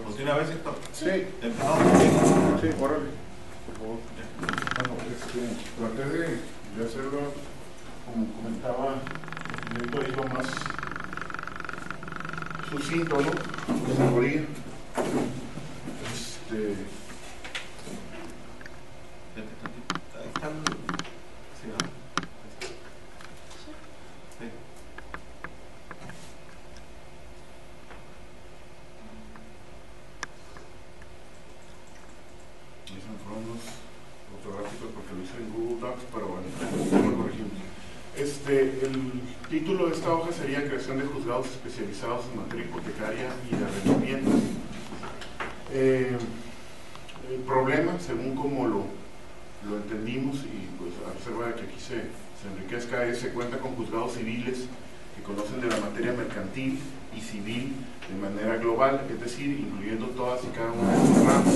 Pues de una vez, Héctor. Sí. Empezamos. Sí, órale, por favor. Bueno, traté de hacerlo, como comentaba, un poco más sucinto, ¿no? Categoría. Ahí está el... Sí, ¿verdad? Sí. Ahí son fondos fotográficos porque lo hice en Google Docs, pero bueno, lo corregimos. El título de esta hoja sería Creación de juzgados especializados en materia hipotecaria y de arrendamientos. El problema, según como lo entendimos, y pues a reserva de que aquí se enriquezca, se cuenta con juzgados civiles que conocen de la materia mercantil y civil de manera global, es decir, incluyendo todas y cada una de sus ramas,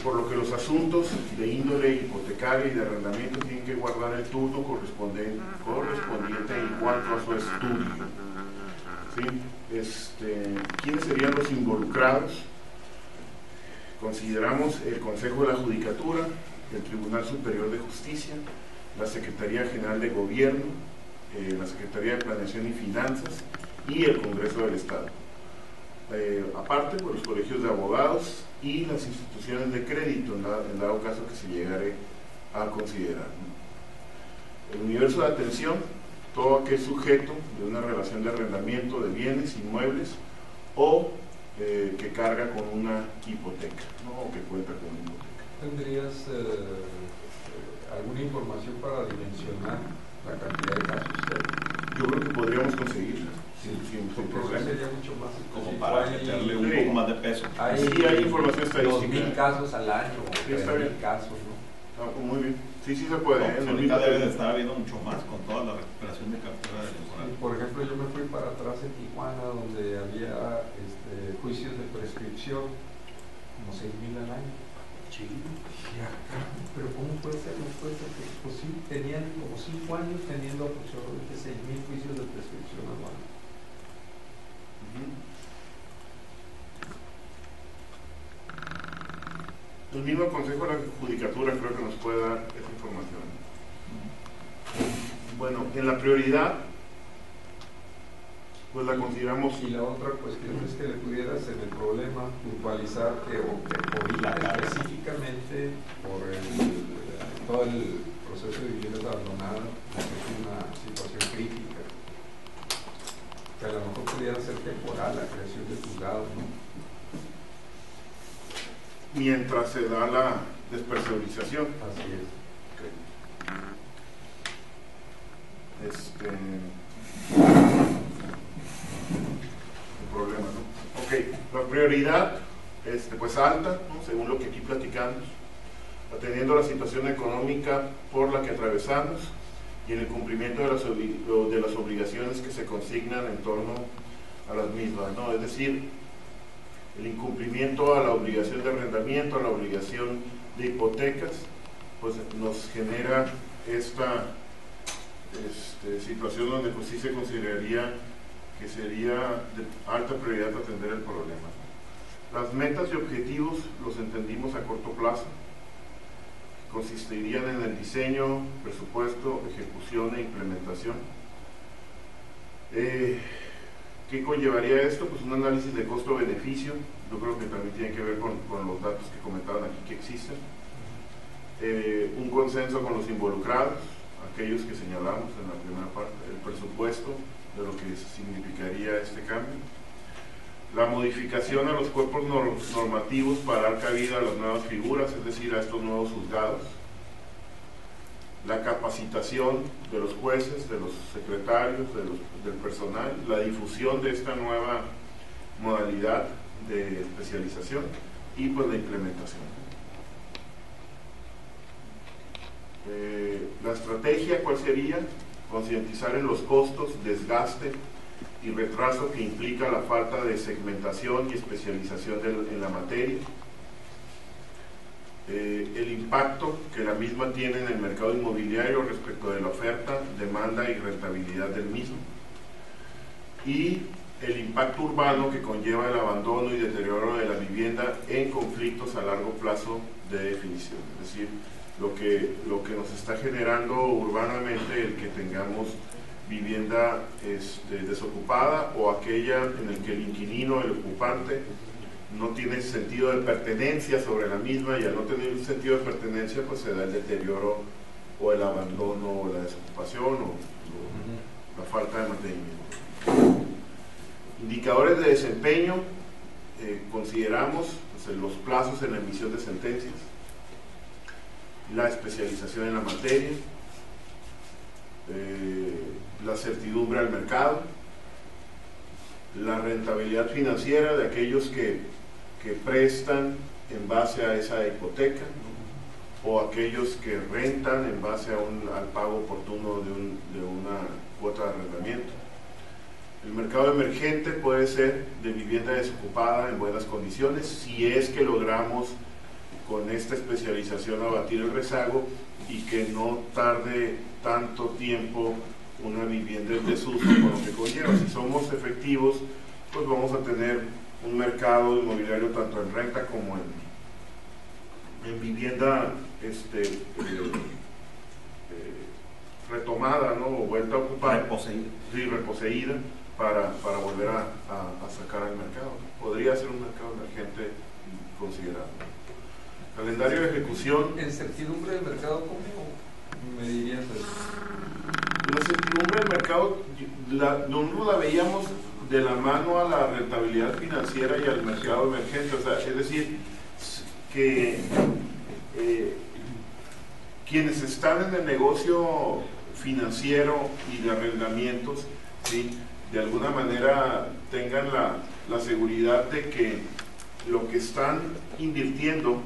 por lo que los asuntos de índole hipotecaria y de arrendamiento tienen que guardar el turno correspondiente en cuanto a su estudio. ¿Sí? ¿Quiénes serían los involucrados? Consideramos el Consejo de la Judicatura, el Tribunal Superior de Justicia, la Secretaría General de Gobierno, la Secretaría de Planeación y Finanzas y el Congreso del Estado. Aparte, por los colegios de abogados y las instituciones de crédito, en dado caso que se llegare a considerar. El universo de atención, todo aquel sujeto de una relación de arrendamiento de bienes, inmuebles o que carga con una hipoteca, ¿no? O que cuenta con una hipoteca. ¿Tendrías alguna información para dimensionar la cantidad de casos? Yo creo que podríamos conseguirla. Sí, sin porque problema. sería mucho más Como para meterle un poco más de peso. Sí, hay información estadística. 2,000 casos al año, Sí, está 3,000 bien. casos, ¿no? Muy bien. Sí, sí se puede. No, ahorita debe de estar habiendo mucho más con toda la recuperación de captura de temporal. Por ejemplo, yo me fui para atrás en Tijuana, donde había juicios de prescripción, como 6,000 al año. Sí. Pero ¿cómo puede ser? No puede ser que, pues sí, tenían como 5 años teniendo aproximadamente 6,000 juicios de prescripción anual. El mismo Consejo de la Judicatura creo que nos puede dar esa información. Bueno, en la prioridad, pues la consideramos. Y la otra cuestión es que le pudieras en el problema puntualizar que específicamente por todo el proceso de viviendas abandonadas es una situación crítica, que a lo mejor pudiera ser temporal la creación de juzgados, ¿no? Mientras se da la despersonalización. Así es. Okay. El problema, ¿no? Ok, la prioridad, pues alta, ¿no? Según lo que aquí platicamos, atendiendo la situación económica por la que atravesamos y en el cumplimiento de las obligaciones que se consignan en torno a las mismas, ¿no? Es decir, el incumplimiento a la obligación de arrendamiento, a la obligación de hipotecas, pues nos genera esta situación donde pues sí se consideraría que sería de alta prioridad atender el problema. Las metas y objetivos los entendimos a corto plazo, consistirían en el diseño, presupuesto, ejecución e implementación. ¿Qué conllevaría esto? Pues un análisis de costo-beneficio. Yo creo que también tiene que ver con los datos que comentaban aquí que existen. Un consenso con los involucrados, aquellos que señalamos en la primera parte, el presupuesto de lo que significaría este cambio, la modificación a los cuerpos normativos para dar cabida a las nuevas figuras, es decir, a estos nuevos juzgados, la capacitación de los jueces, de los secretarios, del personal, la difusión de esta nueva modalidad de especialización y pues la implementación. La estrategia, ¿cuál sería? Concientizar en los costos, desgaste y retraso que implica la falta de segmentación y especialización en la materia. El impacto que la misma tiene en el mercado inmobiliario respecto de la oferta, demanda y rentabilidad del mismo. y el impacto urbano que conlleva el abandono y deterioro de la vivienda en conflictos a largo plazo de definición. Es decir, lo que nos está generando urbanamente el que tengamos vivienda desocupada o aquella en el que el inquilino, el ocupante, no tiene sentido de pertenencia sobre la misma, y al no tener un sentido de pertenencia pues se da el deterioro o el abandono o la desocupación o la falta de mantenimiento. Indicadores de desempeño, consideramos pues, los plazos en la emisión de sentencias, la especialización en la materia, la certidumbre al mercado, la rentabilidad financiera de aquellos que prestan en base a esa hipoteca, ¿no? O aquellos que rentan en base al pago oportuno de una cuota de arrendamiento. El mercado emergente puede ser de vivienda desocupada en buenas condiciones, si es que logramos con esta especialización abatir el rezago y que no tarde tanto tiempo una vivienda en desuso con lo que conlleva. Si somos efectivos, pues vamos a tener un mercado inmobiliario tanto en renta como en vivienda retomada, ¿no? O vuelta a ocupar, reposeída para volver a sacar al mercado. Podría ser un mercado emergente considerable. Calendario de ejecución. En certidumbre del mercado, ¿cómo me dirías eso? La certidumbre del mercado nosotros la veíamos de la mano a la rentabilidad financiera y al mercado emergente. O sea, es decir, que quienes están en el negocio financiero y de arrendamientos, ¿sí?, de alguna manera tengan la seguridad de que lo que están invirtiendo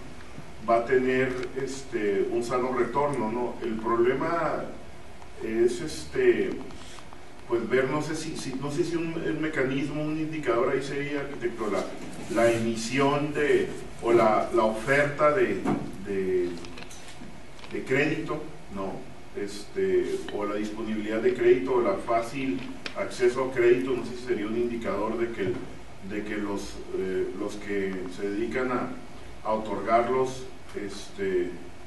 va a tener un sano retorno, ¿no? El problema es pues ver, no sé si un mecanismo, un indicador ahí sería, arquitecto, la emisión o la oferta de crédito, ¿no? O la disponibilidad de crédito o la fácil acceso a crédito. No sé si sería un indicador de que los que se dedican a otorgarlos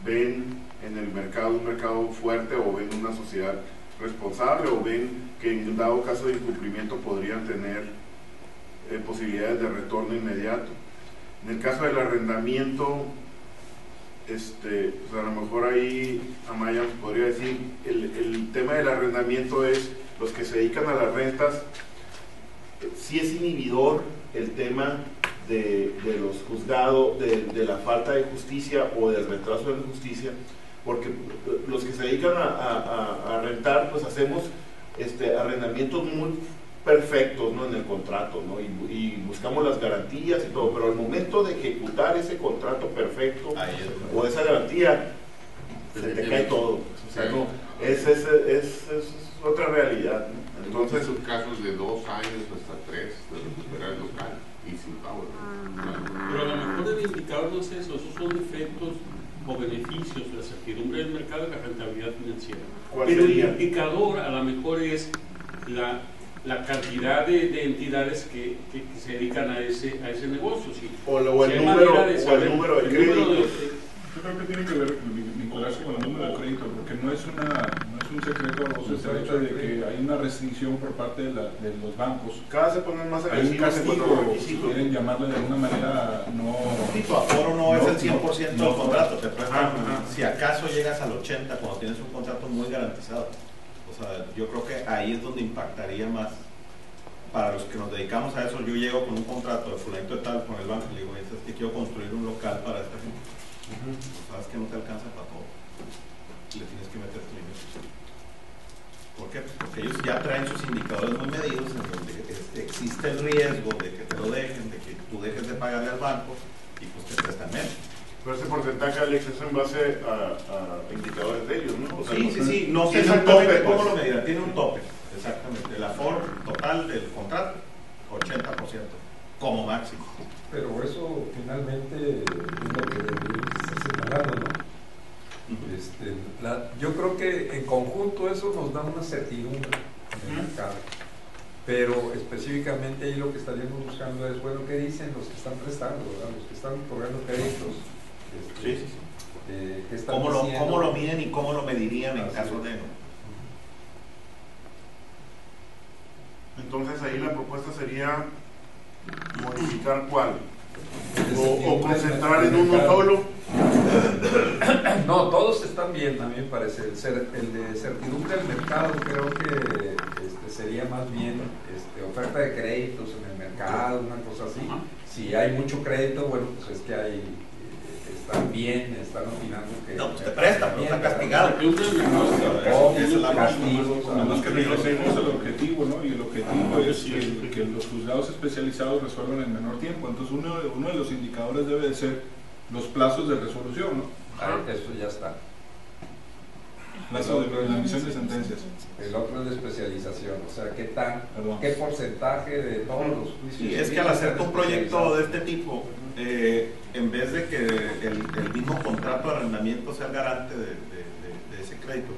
ven en el mercado un mercado fuerte, o ven una sociedad responsable, o ven que en dado caso de incumplimiento podrían tener posibilidades de retorno inmediato. En el caso del arrendamiento, pues a lo mejor ahí Amaya podría decir, el tema del arrendamiento es los que se dedican a las rentas. Sí es inhibidor el tema de los juzgados, de la falta de justicia o del retraso de la justicia, porque los que se dedican a rentar, pues hacemos arrendamientos muy perfectos, ¿no?, en el contrato, ¿no? Y buscamos las garantías y todo, pero al momento de ejecutar ese contrato perfecto o esa garantía, se te cae todo. O sea, no, es otra realidad, ¿no? Entonces son casos de 2 años hasta 3 de recuperar el local y sin pago. Pero a lo mejor el indicador no es eso, esos son efectos o beneficios de la certidumbre del mercado y la rentabilidad financiera. Pero el indicador a lo mejor es la cantidad de entidades que se dedican a ese negocio. ¿Sí? O el número de créditos. Yo creo que tiene que vincularse con el número de crédito, porque no es un secreto a voces el hecho de que hay una restricción por parte de los bancos. Cada vez se ponen más agresivos. Hay un castigo, si quieren llamarle de alguna manera, no... Tu aforo no es el 100% del contrato, te prestan, si acaso llegas al 80% cuando tienes un contrato muy garantizado. O sea, yo creo que ahí es donde impactaría más. Para los que nos dedicamos a eso, yo llego con un contrato de fulanito de tal con el banco y le digo, es que quiero construir un local para esta gente. Sabes que no te alcanza para todo, le tienes que meter tu dinero. ¿Por qué? Porque ellos ya traen sus indicadores muy medidos en donde existe el riesgo de que te lo dejen, de que tú dejes de pagarle al banco y pues te prestan menos. Pero ese porcentaje, Alex, es en base a indicadores de ellos, ¿no? O sea, sí, no sé exactamente cómo lo medirán, tiene un tope, exactamente. El aforo total del contrato, 80% como máximo. Pero eso finalmente es lo que deberíamos estar señalando, ¿no? Yo creo que en conjunto eso nos da una certidumbre en el mercado. pero específicamente ahí lo que estaríamos buscando es, bueno, ¿qué dicen los que están prestando, ¿verdad? Los que están otorgando créditos? Sí, sí, sí. ¿Qué están ¿Cómo diciendo? lo miden y cómo lo medirían en caso de...? Entonces ahí la propuesta sería modificar cuál, o concentrar en uno solo. No, todos están bien, a mí me parece. El de certidumbre del mercado creo que sería más bien oferta de créditos en el mercado, una cosa así. Si hay mucho crédito, bueno, pues es que están bien, están opinando que... No, pues te presta, pero está castigado. Además que regresemos al objetivo, ¿no? Y el objetivo es que los juzgados especializados resuelvan en menor tiempo. Entonces uno de los indicadores debe de ser los plazos de resolución, ¿no? Eso ya está. Plazo de la emisión de sentencias. El otro es de especialización, o sea, ¿qué porcentaje de todos los juicios? Sí, es que al hacerte un proyecto de este tipo, en vez de que el mismo contrato de arrendamiento sea el garante de ese crédito,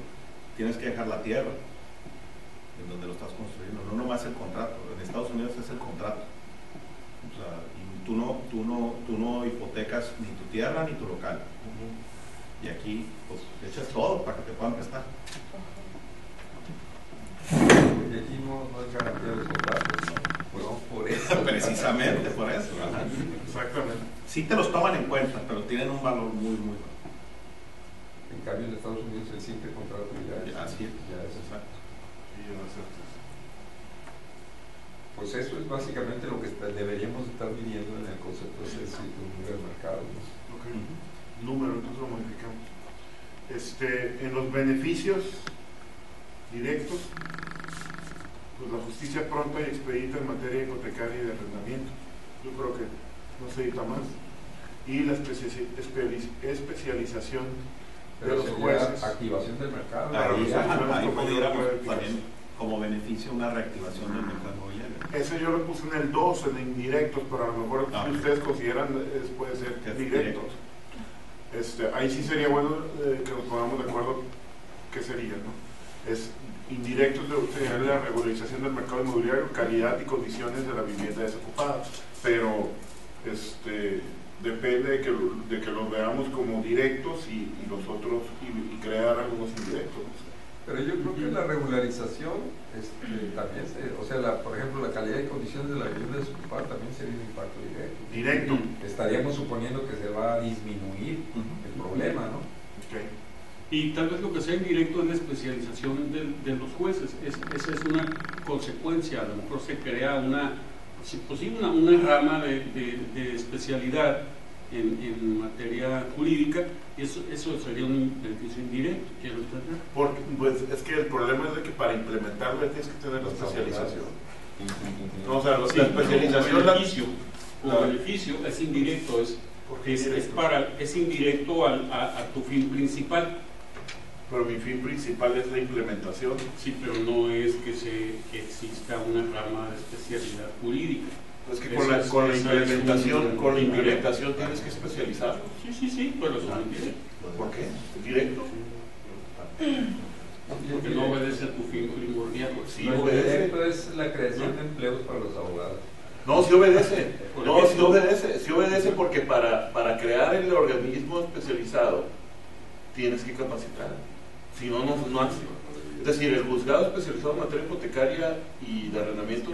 tienes que dejar la tierra en donde lo estás construyendo, no nomás el contrato. En Estados Unidos es el contrato. O sea, y tú no hipotecas ni tu tierra ni tu local. Y aquí, pues, echas todo para que te puedan prestar. Y aquí no es garantía de los contratos, ¿no? Por eso. Precisamente por eso. ¿Verdad? Exactamente. Sí te los toman en cuenta, pero tienen un valor muy, muy bajo. En cambio, en Estados Unidos el simple contrato Así es. ya es exacto. Pues eso es básicamente lo que deberíamos estar midiendo en el concepto de certidumbre del mercado, ¿no? Okay. Número, entonces lo modificamos. En los beneficios directos, pues la justicia pronta y expedita en materia hipotecaria y de arrendamiento. Yo creo que no se edita más. Y la especialización de los jueces. Activación del mercado. Ahí pudiera también como beneficio una reactivación del mercado inmobiliario. Ese yo lo puse en el 2, en indirectos, pero a lo mejor si ustedes consideran puede ser directos. Ahí sí sería bueno que nos pongamos de acuerdo qué sería, ¿no? Es indirectos sería la regularización del mercado inmobiliario, calidad y condiciones de la vivienda desocupada, pero depende de que los veamos como directos y los otros y crear algunos indirectos, ¿no? Pero yo creo que la regularización también, por ejemplo, la calidad y condiciones de la vivienda desocupada también sería un impacto directo. Estaríamos suponiendo que se va a disminuir el problema, ¿no? Okay. Y tal vez lo que sea indirecto es la especialización de los jueces. Esa es una consecuencia. A lo mejor se crea una rama de especialidad en materia jurídica, y eso sería un beneficio indirecto, quiero entender. Porque pues es que el problema es de que para implementarlo tienes que tener la especialización. No, o sea, la especialización beneficio es indirecto, es indirecto a tu fin principal. Pero mi fin principal es la implementación. Sí, pero no es que exista una rama de especialidad jurídica. Es que con la implementación tienes que especializarlo. Sí, pero eso no entiende. ¿Por qué? ¿Directo? Porque no obedece a tu fin primordial. Sí, obedece. Directo es la creación de empleos para los abogados. No, sí obedece. No, sí obedece. Sí obedece porque para crear el organismo especializado tienes que capacitar. Si no, no hace. Es decir, el juzgado especializado en materia hipotecaria y de arrendamiento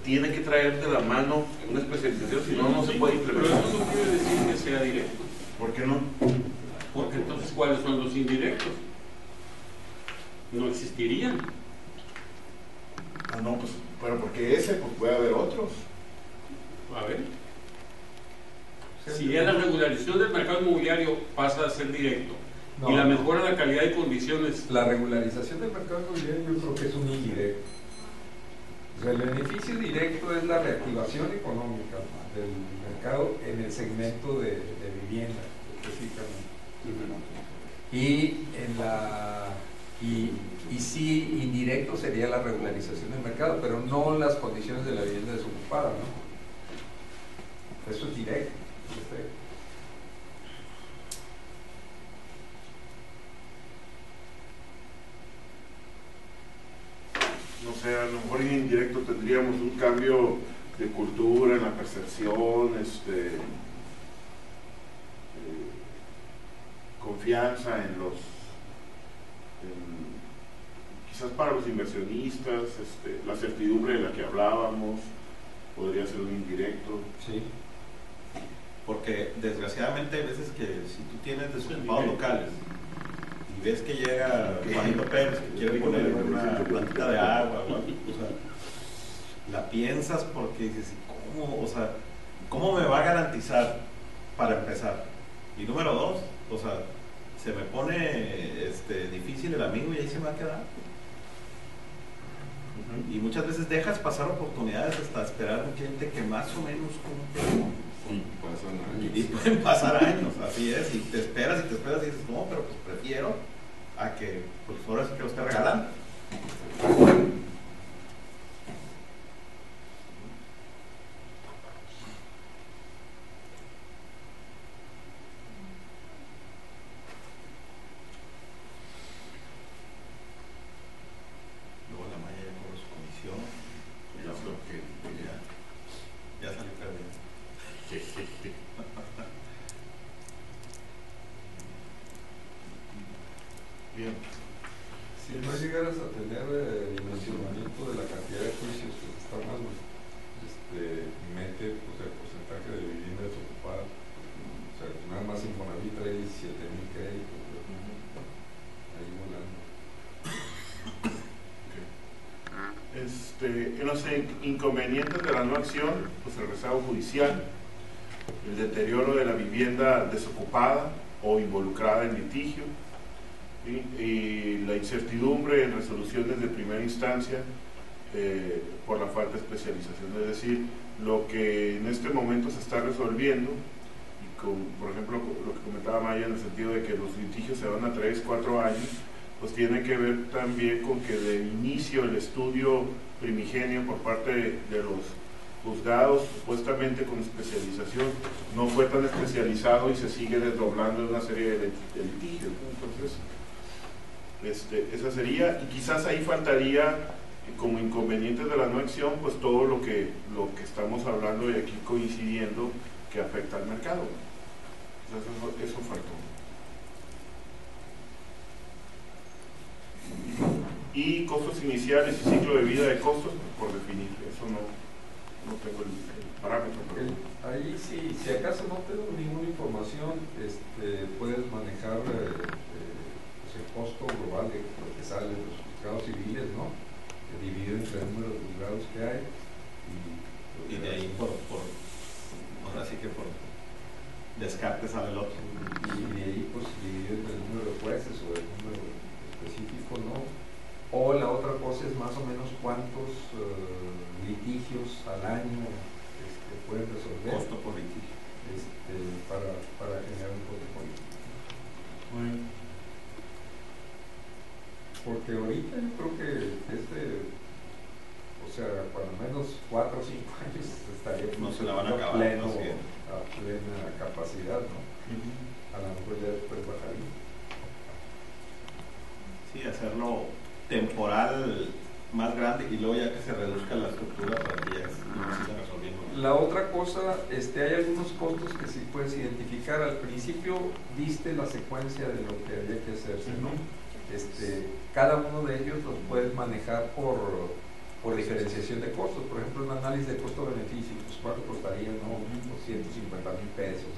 tiene que traer de la mano una especialización, si no, no se puede implementar. Pero eso no quiere decir que sea directo. ¿Por qué no? Porque entonces, ¿cuáles son los indirectos? No existirían. No, pues, pero porque pues puede haber otros. A ver. Si es la regularización del mercado inmobiliario pasa a ser directo, y la mejora de la calidad y condiciones. La regularización del mercado inmobiliario yo creo que es un indirecto. O sea, el beneficio directo es la reactivación económica del mercado en el segmento de vivienda específicamente. Y sí, indirecto sería la regularización del mercado, pero no las condiciones de la vivienda desocupada, ¿no? Eso es directo. No sé, a lo mejor en indirecto tendríamos un cambio de cultura en la percepción, confianza en los, quizás para los inversionistas, la certidumbre de la que hablábamos, podría ser un indirecto. Sí. Porque desgraciadamente hay veces que si tú tienes desocupados locales y ves que llega Juanito Pérez que quiere poner una plantita de agua, o sea, la piensas porque dices, ¿cómo? O sea, ¿cómo me va a garantizar para empezar? Y número dos, o sea, se me pone difícil el amigo y ahí se me va a quedar. Y muchas veces dejas pasar oportunidades hasta esperar un cliente que más o menos cumple. Y pueden pasar años, así es, y te esperas y dices, no, pero pues prefiero a que pues ahora sí que lo esté regalando. Luego la malla ya cobró su comisión, ya salió perdiendo. Bien. Si no llegaras a tener dimensionamiento de la cantidad de juicios que se están dando, mete pues, el porcentaje de vivienda desocupada. O sea, nada más Infonavit trae 7,000 créditos, ahí volando. En los inconvenientes de la no acción, pues el rezago judicial, el deterioro de la vivienda desocupada o involucrada en litigio, y la incertidumbre en resoluciones de primera instancia por la falta de especialización. Es decir, lo que en este momento se está resolviendo, y por ejemplo lo que comentaba Maya en el sentido de que los litigios se van a 3, 4 años, pues tiene que ver también con que de inicio el estudio primigenio por parte de los juzgados, supuestamente con especialización, no fue tan especializado y se sigue desdoblando en una serie de litigios, ¿no? Entonces, esa sería, y quizás ahí faltaría como inconvenientes de la no acción, pues todo lo que estamos hablando y aquí coincidiendo que afecta al mercado. Entonces, eso faltó. Y costos iniciales y ciclo de vida de costos, por definir, eso no tengo el parámetro. Ahí si acaso no tengo ninguna información, puedes manejar el costo global de lo que sale de los juzgados civiles, ¿no? Dividido entre el número de juzgados que hay. Y de ahí ahora sí que por descarte sale el otro. Y de ahí pues dividido entre el número de jueces o el número específico, ¿no? O la otra cosa es más o menos cuántos litigios al año pueden resolver. Costo por litigio. Para generar un portafolio. Bueno. Porque ahorita yo creo que o sea, por lo menos 4 o 5 años estaría no se la van a acabar, a plena capacidad, ¿no? A lo mejor ya después bajaría. Sí, hacerlo temporal más grande y luego ya que se reduzca la estructura para que ya se sigan resolviendo. La otra cosa, hay algunos costos que sí puedes identificar. Al principio viste la secuencia de lo que había que hacerse, ¿no? Cada uno de ellos los puedes manejar por diferenciación de costos. Por ejemplo, un análisis de costo-beneficio, pues cuánto costaría, ¿no? 150,000 pesos.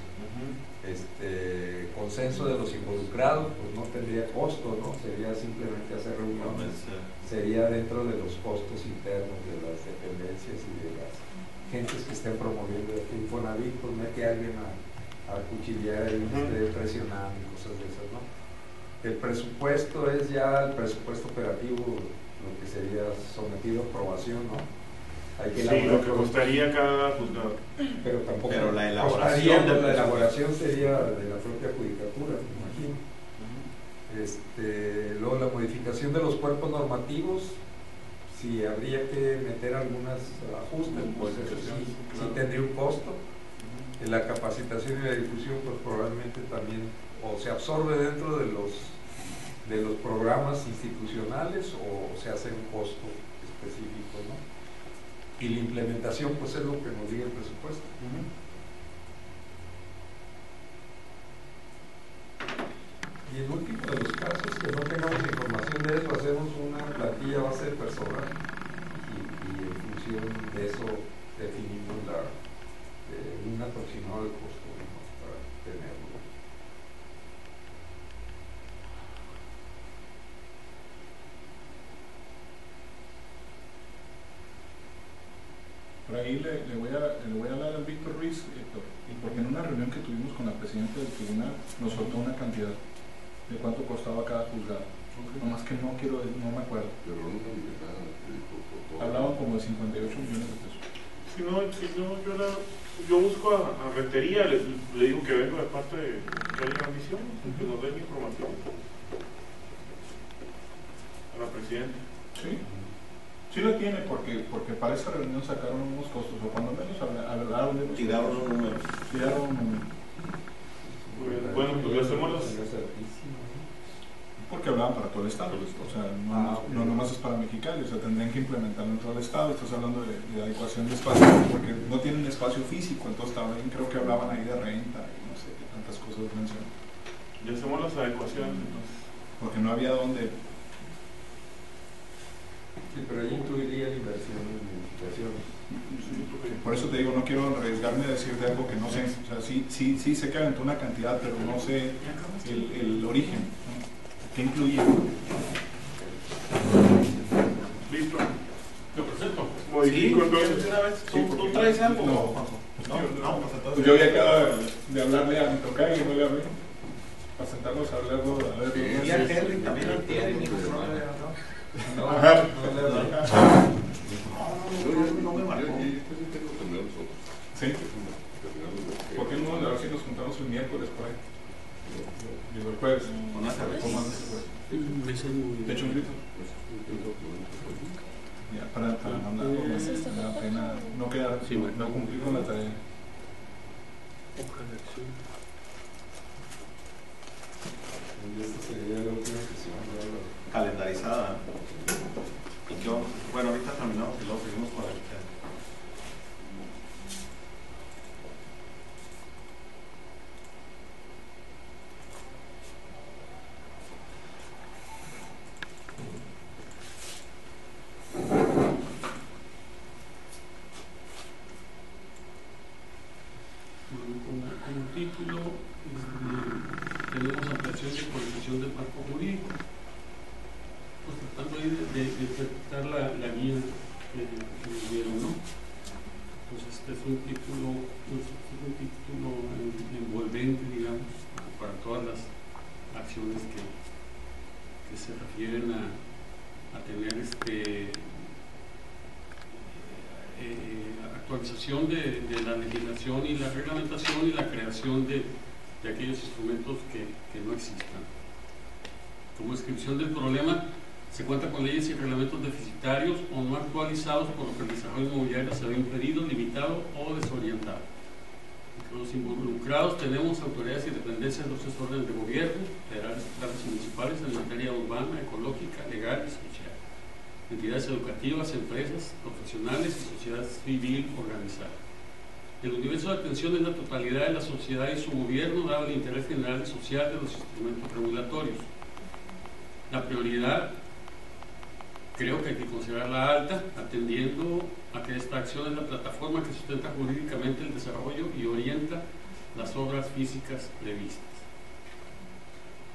Consenso de los involucrados, pues no tendría costo, ¿no? Sería simplemente hacer reuniones, sería dentro de los costos internos de las dependencias y de las gentes que estén promoviendo este Infonavit, pues mete a alguien a cuchillar y esté presionando y cosas de esas, ¿no? El presupuesto es ya el presupuesto operativo, lo que sería sometido a aprobación, ¿no? Hay que lo que costaría cada juzgado. Pero tampoco. Pero la elaboración sería de la propia judicatura, me imagino. Luego la modificación de los cuerpos normativos, si habría que meter algunos ajustes, pues eso sí tendría un costo. La capacitación y la difusión, pues probablemente también o se absorbe dentro de los programas institucionales o se hace un costo específico, ¿no? y la implementación pues es lo que nos diga el presupuesto. Y el último de los casos, que no tengamos información de eso, hacemos una plantilla base de personal y en función de eso definimos un aproximado del costo, ¿no? Para tenerlo. Por ahí le voy a hablar al Víctor Ruiz, porque en una reunión que tuvimos con la presidenta del tribunal nos soltó una cantidad de cuánto costaba cada juzgado. Nomás que no me acuerdo. Pero hablaban como de 58 millones de pesos. Si no, yo busco a Rentería, le digo que vengo de parte de la misión, que nos den información a la presidenta. Sí. Sí lo tiene, porque para esa reunión sacaron unos costos, o cuando menos hablaron de los tiraron un número. Bueno, pues hacemos los... Porque hablaban para todo el estado, o sea, no nomás es para Mexicali, o sea, tendrían que implementarlo en todo el estado. Estás hablando de adecuación de espacio, porque no tienen espacio físico, entonces también creo que hablaban ahí de renta y no sé qué tantas cosas mencionan. Ya hacemos las adecuaciones entonces. Porque no había dónde. Sí, pero ahí incluiría la inversión en edificaciones. Por eso te digo, no quiero arriesgarme a decir de algo que no sé. O sea, sí sé que aventó una cantidad, pero no sé el origen, ¿no? ¿Qué incluye? Listo. Lo presento. Modifico entonces. Una vez, ¿tú traes algo? No, pues entonces. pues yo había acabado de hablarle a mi tocayo y no le hablé. Para sentarnos a hablarlo, a ver. Y a Henry también lo tiene, mi hijo, no le no me marcó. Sí. ¿Por qué no? A ver si nos juntamos el miércoles por ahí. Digo, el jueves. Una cerveza. De hecho, un grito. Ya, para mandarlo, me da pena no quedar, no cumplir con la tarea. Esta sería la última sesión. Calendarizada. ¿Y qué vamos? Bueno, ahorita terminamos y luego seguimos con la lectura. Con un título, tenemos ampliación y actualización del marco jurídico, pues tratando ahí de interpretar la guía que nos dieron, ¿no? Entonces este es un título envolvente, digamos, para todas las acciones que se refieren a tener actualización de la legislación y la reglamentación y la creación de aquellos instrumentos que no existan. Como descripción del problema, se cuenta con leyes y reglamentos deficitarios o no actualizados, por lo que el desarrollo inmobiliario se ve impedido, limitado o desorientado. Entre los involucrados tenemos autoridades y dependencias de los tres órdenes de gobierno, federales, estatales y municipales en materia urbana, ecológica, legal y social. Entidades educativas, empresas, profesionales y sociedad civil organizada. El universo de atención es la totalidad de la sociedad y su gobierno, dado el interés general y social de los instrumentos regulatorios. La prioridad creo que hay que considerarla alta, atendiendo a que esta acción es la plataforma que sustenta jurídicamente el desarrollo y orienta las obras físicas previstas.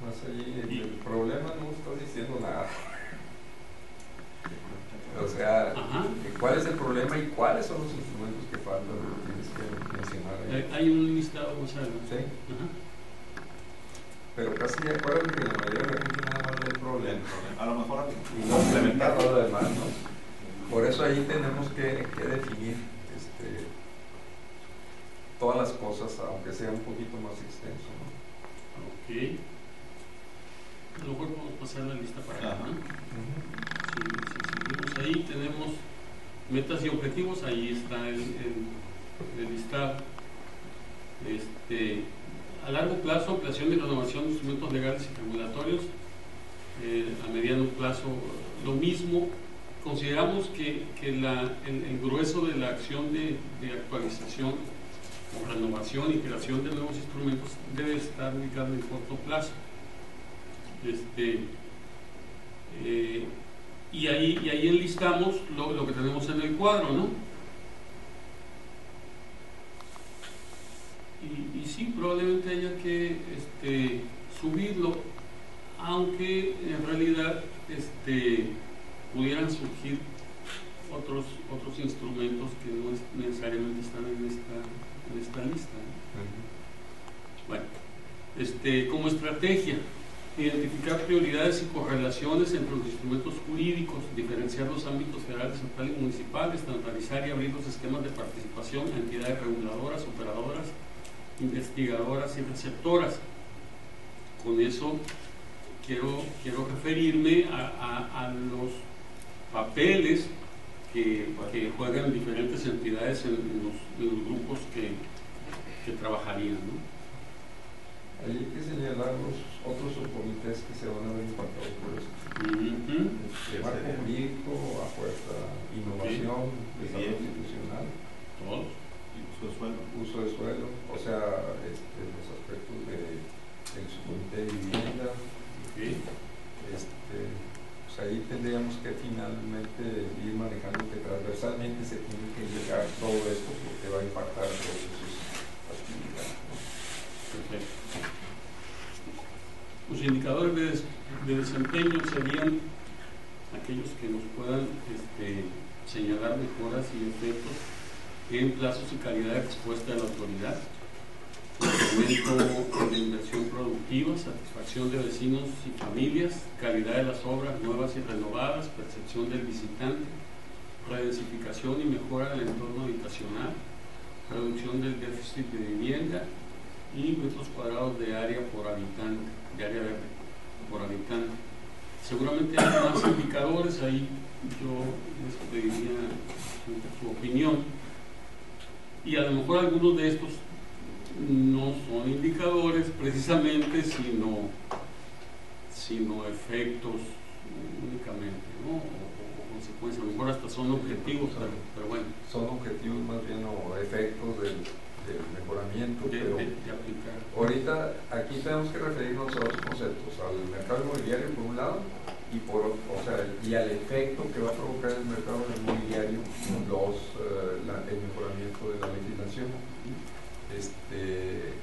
Más allí, el problema no está diciendo nada. O sea, ¿cuál es el problema y cuáles son los instrumentos que faltan? Tienes que mencionar ahí. Hay un listado, Gonzalo. Sí. Pero casi acuérdate que la mayoría de la gente nada más ve el problema. A lo mejor y no implementa todo lo demás, ¿no? Por eso ahí tenemos que definir todas las cosas, aunque sea un poquito más extenso, ¿no? Ok. A lo mejor podemos pasar la lista para acá, ¿no? Si seguimos ahí, tenemos metas y objetivos, ahí está el listado. A largo plazo, ampliación y renovación de instrumentos legales y regulatorios. A mediano plazo, lo mismo. consideramos que el grueso de la acción de actualización o renovación y creación de nuevos instrumentos debe estar ubicado en corto plazo. Y ahí enlistamos lo que tenemos en el cuadro, ¿no? Y sí, probablemente haya que subirlo, aunque en realidad pudieran surgir otros instrumentos que no necesariamente están en esta lista, ¿no? Bueno, como estrategia, identificar prioridades y correlaciones entre los instrumentos jurídicos, diferenciar los ámbitos federales, central y municipal, estandarizar y abrir los esquemas de participación a entidades reguladoras, operadoras, investigadoras y receptoras. Con eso quiero referirme a los papeles que juegan diferentes entidades en los grupos que trabajarían, ¿no? Hay que señalar los otros subcomités que se van a ver impactados por esto. Marco jurídico, apuesta, innovación, desarrollo institucional, todos, uso de suelo, o sea, los aspectos del subcomité de vivienda. Pues ahí tendríamos que finalmente ir manejando que transversalmente se tiene que llegar todo esto porque va a impactar todas sus actividades, ¿no? Perfecto. Los indicadores de desempeño serían aquellos que nos puedan señalar mejoras y efectos en plazos y calidad de respuesta de la autoridad, incremento de inversión productiva, satisfacción de vecinos y familias, calidad de las obras nuevas y renovadas, percepción del visitante, redensificación y mejora del entorno habitacional, reducción del déficit de vivienda y metros cuadrados de área por habitante, de área verde por habitante. Seguramente hay más indicadores, ahí yo les pediría su opinión, y a lo mejor algunos de estos no son indicadores precisamente, sino efectos únicamente, ¿no? O consecuencias, a lo mejor hasta son objetivos, pero bueno. Son objetivos más bien o efectos del mejoramiento, pero de aplicar. Ahorita aquí tenemos que referirnos a dos conceptos, al mercado inmobiliario por un lado y al efecto que va a provocar el mercado inmobiliario el mejoramiento de la legislación.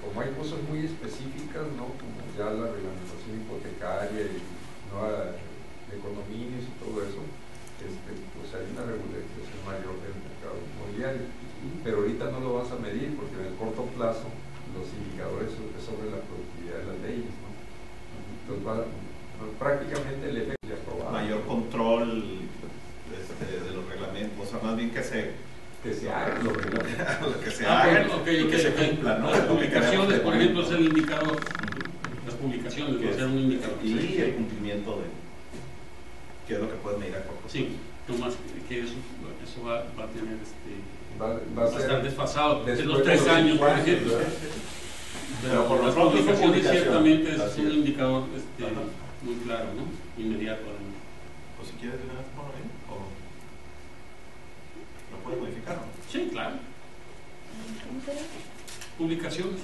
Como hay cosas muy específicas, ¿no? Como ya la reglamentación hipotecaria y de condominios y todo eso, pues hay una regularización mayor del mercado inmobiliario. Pero ahorita no lo vas a medir porque en el corto plazo los indicadores es sobre la productividad de las leyes, ¿no? Entonces prácticamente el efecto de aprobar. Mayor control de los reglamentos, o sea, más bien que se hagan los reglamentos, que se hagan, que se cumplan, ¿no? Las publicaciones, por ejemplo, es el indicador. Las publicaciones va a ser un indicador. Y el cumplimiento de qué es lo que puedes medir a corto plazo. Sí, nomás que eso va a tener va a estar desfasado de los de 3 los años, por 5 años, ejemplo. ¿verdad? Pero por las lo pronto publicaciones publicación. ciertamente es Así un es. indicador muy claro, ¿no? Inmediato además. Pues si quieres de una vez ponlo ahí, o lo puedes modificar, ¿no? Sí, claro. Publicaciones.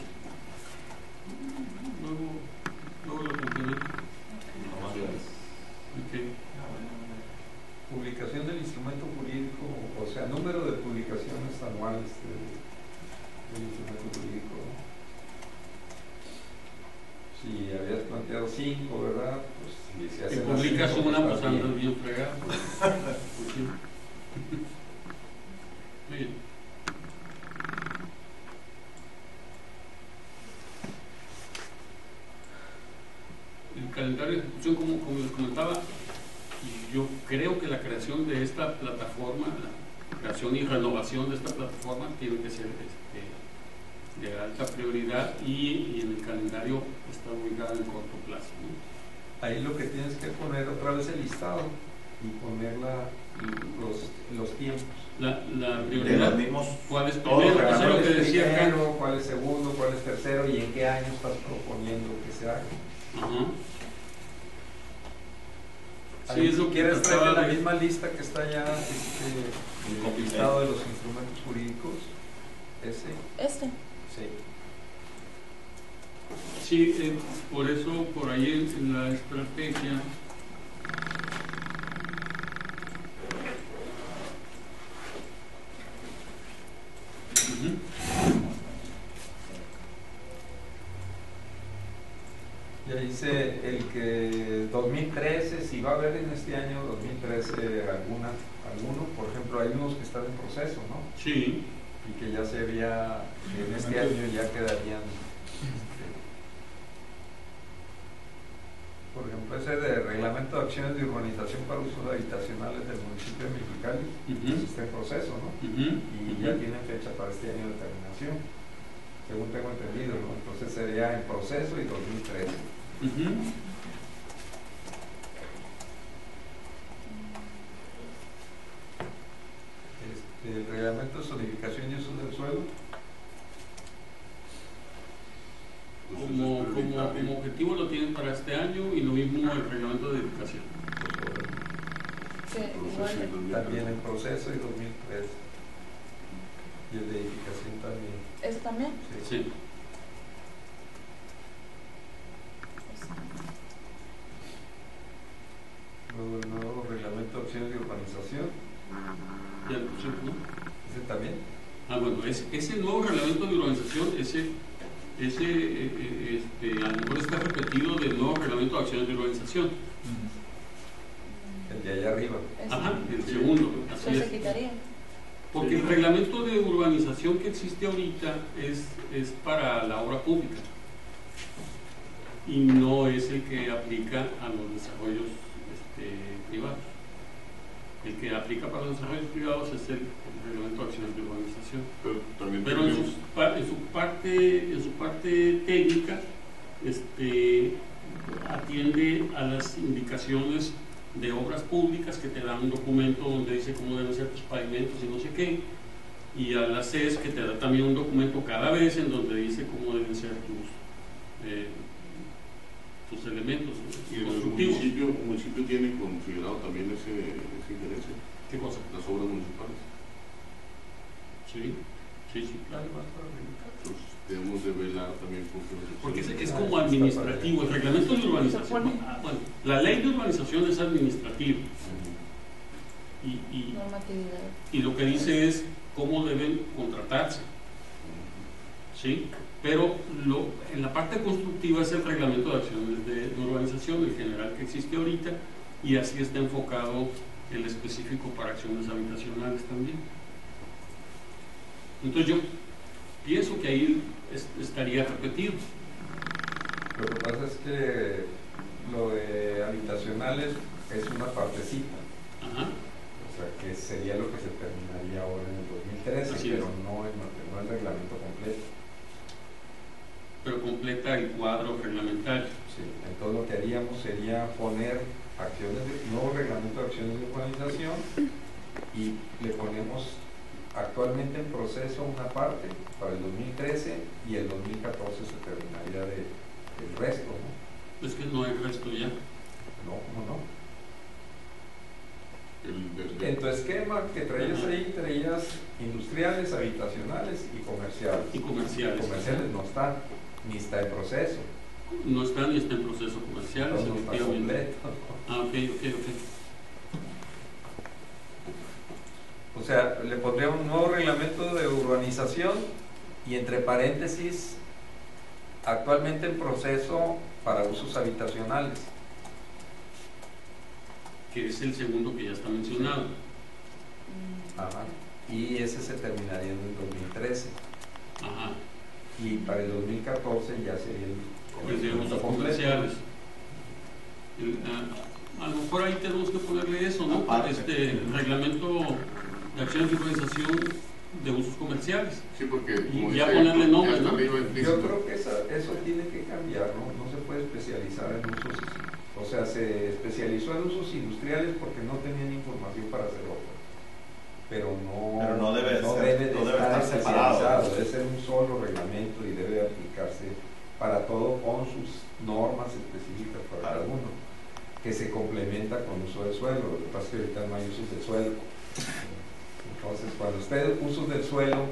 Luego lo complemento. Nomás lo ves. Okay. Publicación del instrumento jurídico, o sea, número de publicaciones anuales del instrumento jurídico. Si habías planteado 5, ¿verdad? Pues si se hace Si publicas una, pues está bien. andas bien fregado. Sí. Muy bien. El calendario de ejecución, como les comentaba, yo creo que la creación de esta plataforma, la creación y renovación de esta plataforma tiene que ser de alta prioridad y en el calendario está ubicada en corto plazo, ¿no? Ahí lo que tienes que poner otra vez el listado y poner los tiempos. La De prioridad, los mismos, ¿cuál es todos primero? los Eso es lo que ¿Cuál es decía acá. primero, cuál es segundo, cuál es tercero y en qué año estás proponiendo que se haga? Ajá. Ahí, si quieres traer la misma lista que está ya el listado de los instrumentos jurídicos. Este. Sí. Sí, por eso, por ahí en la estrategia. Ya dice el que 2013, si va a haber en este año 2013 alguno, por ejemplo, hay unos que están en proceso, ¿no? Sí. Y que ya se había, en este año ya quedarían, por ejemplo, ese de reglamento de acciones de urbanización para usos habitacionales del municipio de Mexicali, pues está en proceso, ¿no? Y ya tienen fecha para este año de terminación, según tengo entendido, ¿no? Entonces sería en proceso y 2013. El reglamento de zonificación y uso del suelo. Como objetivo lo tienen para este año y lo mismo el reglamento de edificación. También en proceso y 2013. Y el de edificación también. ¿Eso también? Sí. Luego el nuevo reglamento de acciones de urbanización. Ya lo pusimos, ¿no? ¿Ese también? Bueno, ese nuevo reglamento de urbanización, a lo mejor está repetido del nuevo reglamento de acciones de urbanización. El de allá arriba. Ajá, el segundo. Así se quitaría. Porque el reglamento de urbanización que existe ahorita es para la obra pública y no es el que aplica a los desarrollos privados. El que aplica para los desarrollos privados es el reglamento de acciones de urbanización. Pero en su parte técnica atiende a las indicaciones de obras públicas que te dan un documento donde dice cómo deben ser tus pavimentos y no sé qué, y a la CES que te da también un documento cada vez en donde dice cómo deben ser tus elementos constructivos. El municipio tiene configurado también esa injerencia. ¿Qué cosa? Las obras municipales. Sí, claro. Entonces, debemos de velar también porque es como administrativo. El reglamento de urbanización, la ley de urbanización es administrativa y lo que dice es cómo deben contratarse, ¿sí? Pero en la parte constructiva es el reglamento de acciones de urbanización, el general que existe ahorita, y así está enfocado el específico para acciones habitacionales también. Entonces yo pienso que ahí estaría repetido. Lo que pasa es que lo de habitacionales es una partecita. Ajá. O sea, que sería lo que se terminaría ahora en el 2013, pero no el reglamento completo. Pero completa el cuadro reglamentario. Sí, entonces lo que haríamos sería poner nuevo reglamento de acciones de urbanización y le ponemos actualmente en proceso una parte para el 2013 y el 2014 se terminaría el resto, ¿no? Es que no hay resto ya. No. En tu esquema que traías ahí, traías industriales, habitacionales y comerciales. Comerciales no están, ni está en proceso. No está ni está en proceso comerciales, no está completo. Ok. O sea, le pondría un nuevo reglamento de urbanización y entre paréntesis, actualmente en proceso para usos habitacionales. Que es el segundo que ya está mencionado. Ajá. Y ese se terminaría en el 2013. Ajá. Y para el 2014 ya sería el de usos comerciales. A lo mejor ahí tenemos que ponerle eso, ¿no? Reglamento de acciones de urbanización de usos comerciales. Sí, porque y ya ponerle nombre, ¿no? Yo creo que eso tiene que cambiar, ¿no? No se puede especializar en usos, o sea, se especializó en usos industriales porque no tenían información para hacer obras, pero no debe estar especializado, debe ser un solo reglamento y debe aplicarse para todo con sus normas específicas para cada uno. que se complementa con uso del suelo. Lo que pasa es que ahorita no hay usos del suelo. Entonces, cuando usted usos del suelo,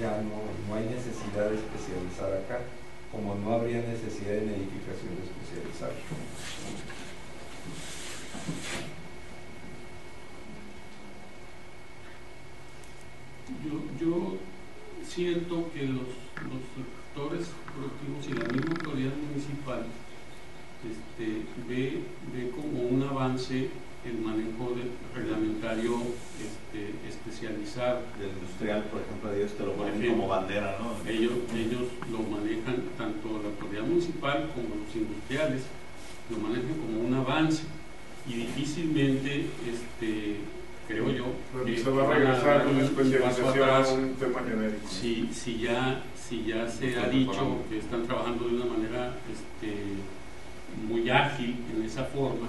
ya no hay necesidad de especializar acá, como no habría necesidad en edificación de especializar. Yo siento que los sectores productivos y la misma autoridad municipal ve como un avance el manejo reglamentario especializado. Del industrial, por ejemplo, ellos te lo ponen como bandera, ¿no? Ellos lo manejan, tanto la autoridad municipal como los industriales, lo manejan como un avance y difícilmente, creo yo, que se va a regresar una especialización a un tema genérico. Si ya se ha dicho que están trabajando de una manera muy ágil en esa forma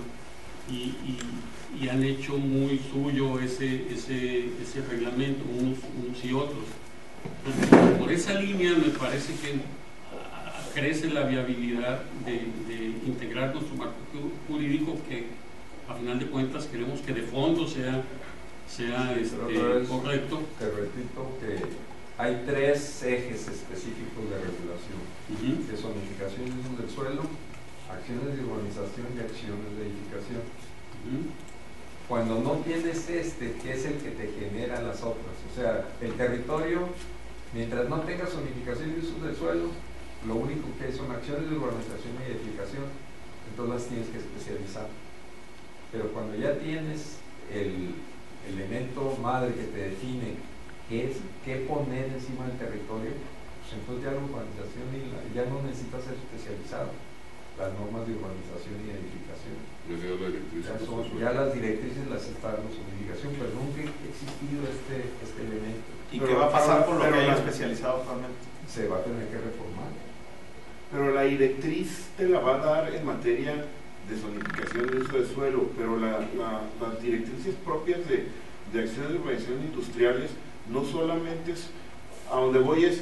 y han hecho muy suyo ese reglamento, unos y otros. Entonces, por esa línea me parece que crece la viabilidad de integrar nuestro marco jurídico, que a final de cuentas queremos que de fondo sea correcto. Te repito que hay 3 ejes específicos de regulación, que son edificación y uso del suelo, acciones de urbanización y acciones de edificación. Cuando no tienes que es el que te genera las otras, o sea, el territorio, mientras no tengas zonificación y uso del suelo, lo único que son acciones de urbanización y edificación, entonces las tienes que especializar. Pero cuando ya tienes el elemento madre que te define qué poner encima del territorio, pues entonces ya la urbanización ya no necesita ser especializado. Las normas de urbanización y edificación ya las directrices las está dando su edificación, pero nunca ha existido este elemento. ¿Y qué va a pasar con lo que haya especializado actualmente? Se va a tener que reformar. Pero la directriz te la va a dar en materia de zonificación de uso de suelo, pero las directrices propias de acciones de urbanización industriales no solamente es, a donde voy es,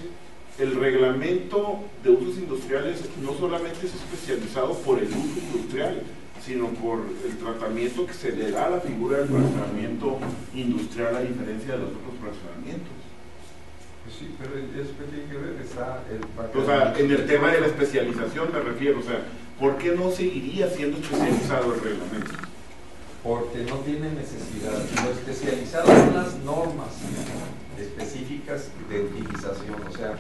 el reglamento de usos industriales no solamente es especializado por el uso industrial, sino por el tratamiento que se le da a la figura del fraccionamiento industrial, a diferencia de los otros fraccionamientos. Pues sí, pero eso que tiene que ver o sea, en el tema de la especialización me refiero, o sea, ¿por qué no seguiría siendo especializado el reglamento? Porque no tiene necesidad. Lo especializado son las normas específicas de utilización, o sea,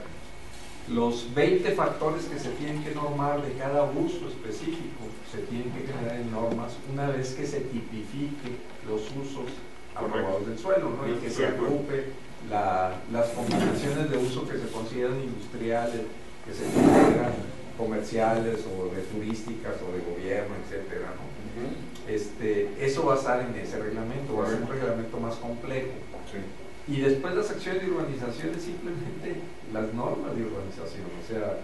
los 20 factores que se tienen que normar de cada uso específico se tienen que generar en normas una vez que se tipifique los usos aprobados del suelo, ¿no? Y que se agrupe las combinaciones de uso que se consideran industriales, que se consideran comerciales o de turísticas o de gobierno, etcétera, ¿no? Eso va a estar en ese reglamento, va a ser un reglamento más complejo. Sí. Y después las acciones de urbanización es simplemente las normas de urbanización, o sea...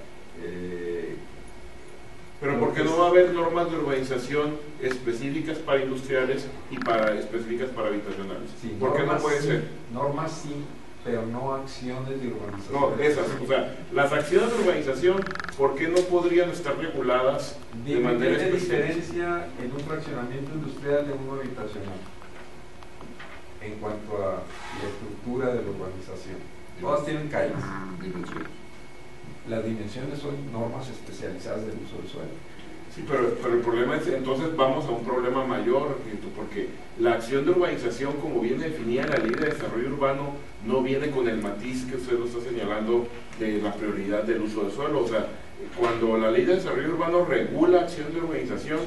pero ¿por qué no va a haber normas de urbanización específicas para industriales y específicas para habitacionales? Sí, ¿por qué no puede ser? Normas sí, pero no acciones de urbanización. No, esas, o sea, las acciones de urbanización, ¿por qué no podrían estar reguladas de manera específica? ¿Qué diferencia en un fraccionamiento industrial de uno habitacional en cuanto a la estructura de la urbanización? Todas tienen calles. Las dimensiones son normas especializadas del uso del suelo. Sí, pero el problema es, entonces vamos a un problema mayor, porque la acción de urbanización, como viene definida en la Ley de Desarrollo Urbano, no viene con el matiz que usted lo está señalando de la prioridad del uso del suelo. O sea, cuando la Ley de Desarrollo Urbano regula acción de urbanización,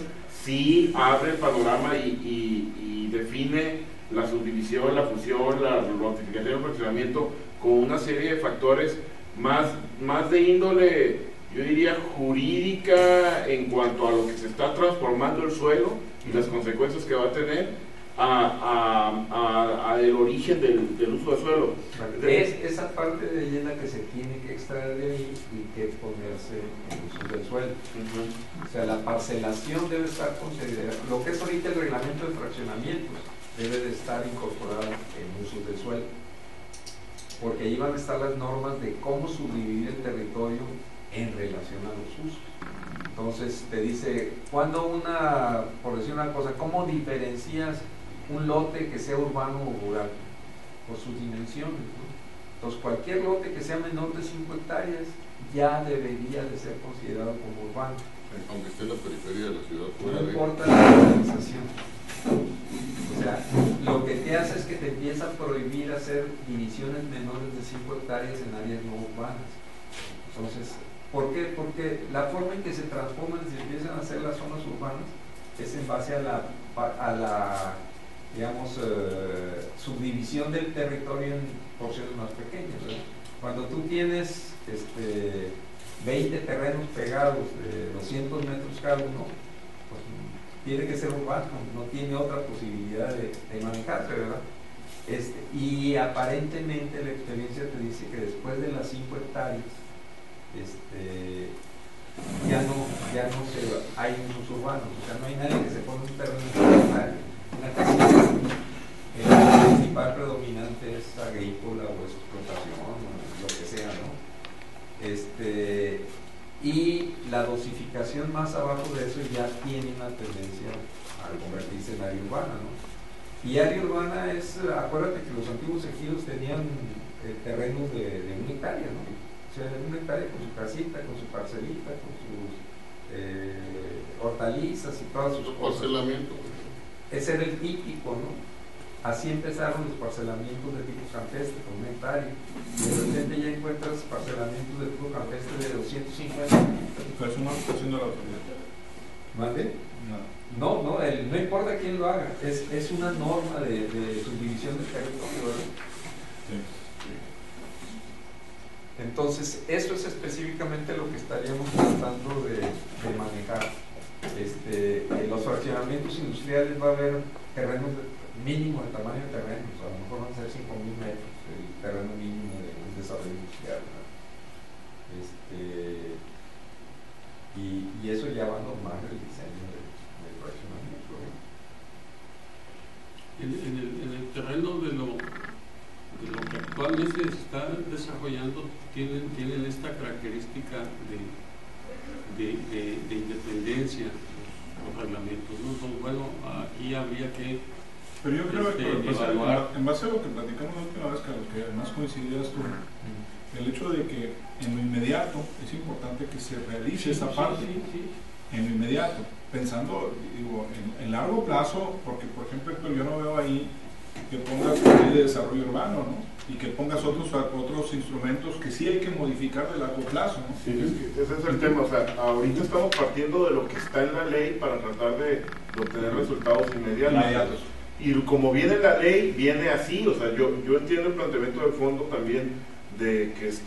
sí abre el panorama y define la subdivisión, la fusión, la notificación y el fraccionamiento con una serie de factores más de índole, yo diría, jurídica en cuanto a lo que se está transformando el suelo y las consecuencias que va a tener a el origen del uso del suelo. Es esa parte de ahí la que se tiene que extraer de ahí y que ponerse en uso del suelo. O sea, la parcelación debe estar considerada. Lo que es ahorita el reglamento de fraccionamientos debe de estar incorporada en usos del suelo, porque ahí van a estar las normas de cómo subdividir el territorio en relación a los usos. Entonces te dice, por decir una cosa, ¿cómo diferencias un lote que sea urbano o rural? Por sus dimensiones, ¿no? Entonces cualquier lote que sea menor de 5 hectáreas ya debería de ser considerado como urbano. Aunque esté en la periferia de la ciudad. No importa la organización. O sea, lo que te hace es que te empieza a prohibir hacer divisiones menores de 5 hectáreas en áreas no urbanas. Entonces, ¿por qué? Porque la forma en que se transforman y se empiezan a hacer las zonas urbanas es en base a la digamos, subdivisión del territorio en porciones más pequeñas, ¿verdad? Cuando tú tienes 20 terrenos pegados de 200 metros cada uno, pues tiene que ser urbano, no tiene otra posibilidad de manejarse, ¿verdad? Y aparentemente la experiencia te dice que después de las 5 hectáreas ya no hay usos urbanos, o sea, no hay nadie que se ponga un terreno de 5 hectáreas. La casita, el principal predominante es agrícola o es explotación o lo que sea, ¿no? Y la dosificación más abajo de eso ya tiene una tendencia a convertirse en área urbana, ¿no? Y área urbana es, acuérdate que los antiguos ejidos tenían terrenos de 1 hectárea, ¿no? O sea, 1 hectárea con su casita, con su parcelita, con sus hortalizas y todas sus cosas. Parcelamiento. Ese era el típico, ¿no? Así empezaron los parcelamientos de tipo campestre con 1 hectárea. Y de repente ya encuentras parcelamientos de tipo campestre de 250. Pero eso no lo está haciendo la autoridad. ¿Mande? No. No importa quién lo haga. Es una norma de subdivisión del territorio, ¿verdad? Sí. Entonces, eso es específicamente lo que estaríamos tratando de manejar. En los fraccionamientos industriales va a haber terrenos mínimo de tamaño de terrenos, a lo mejor van a ser 5.000 metros el terreno mínimo de un desarrollo industrial, ¿verdad? Y eso ya va a normar el diseño del fraccionamiento, ¿no? En el terreno de lo que actualmente se está desarrollando tienen esta característica de independencia los reglamentos, ¿no? Entonces, bueno, aquí habría que pero yo creo que evaluar. en base a lo que platicamos la última vez, Carlos, que además coincidías tú, el hecho de que en lo inmediato es importante que se realice esa parte, en lo inmediato, pensando, digo, en largo plazo, porque por ejemplo yo no veo ahí que pongas la ley de desarrollo urbano, ¿no? Y que pongas otros instrumentos que sí hay que modificar de largo plazo, ¿no? Sí, ese es el tema, o sea, ahorita estamos partiendo de lo que está en la ley para tratar de obtener resultados inmediatos. Y como viene la ley, viene así, o sea, yo entiendo el planteamiento de fondo también de que se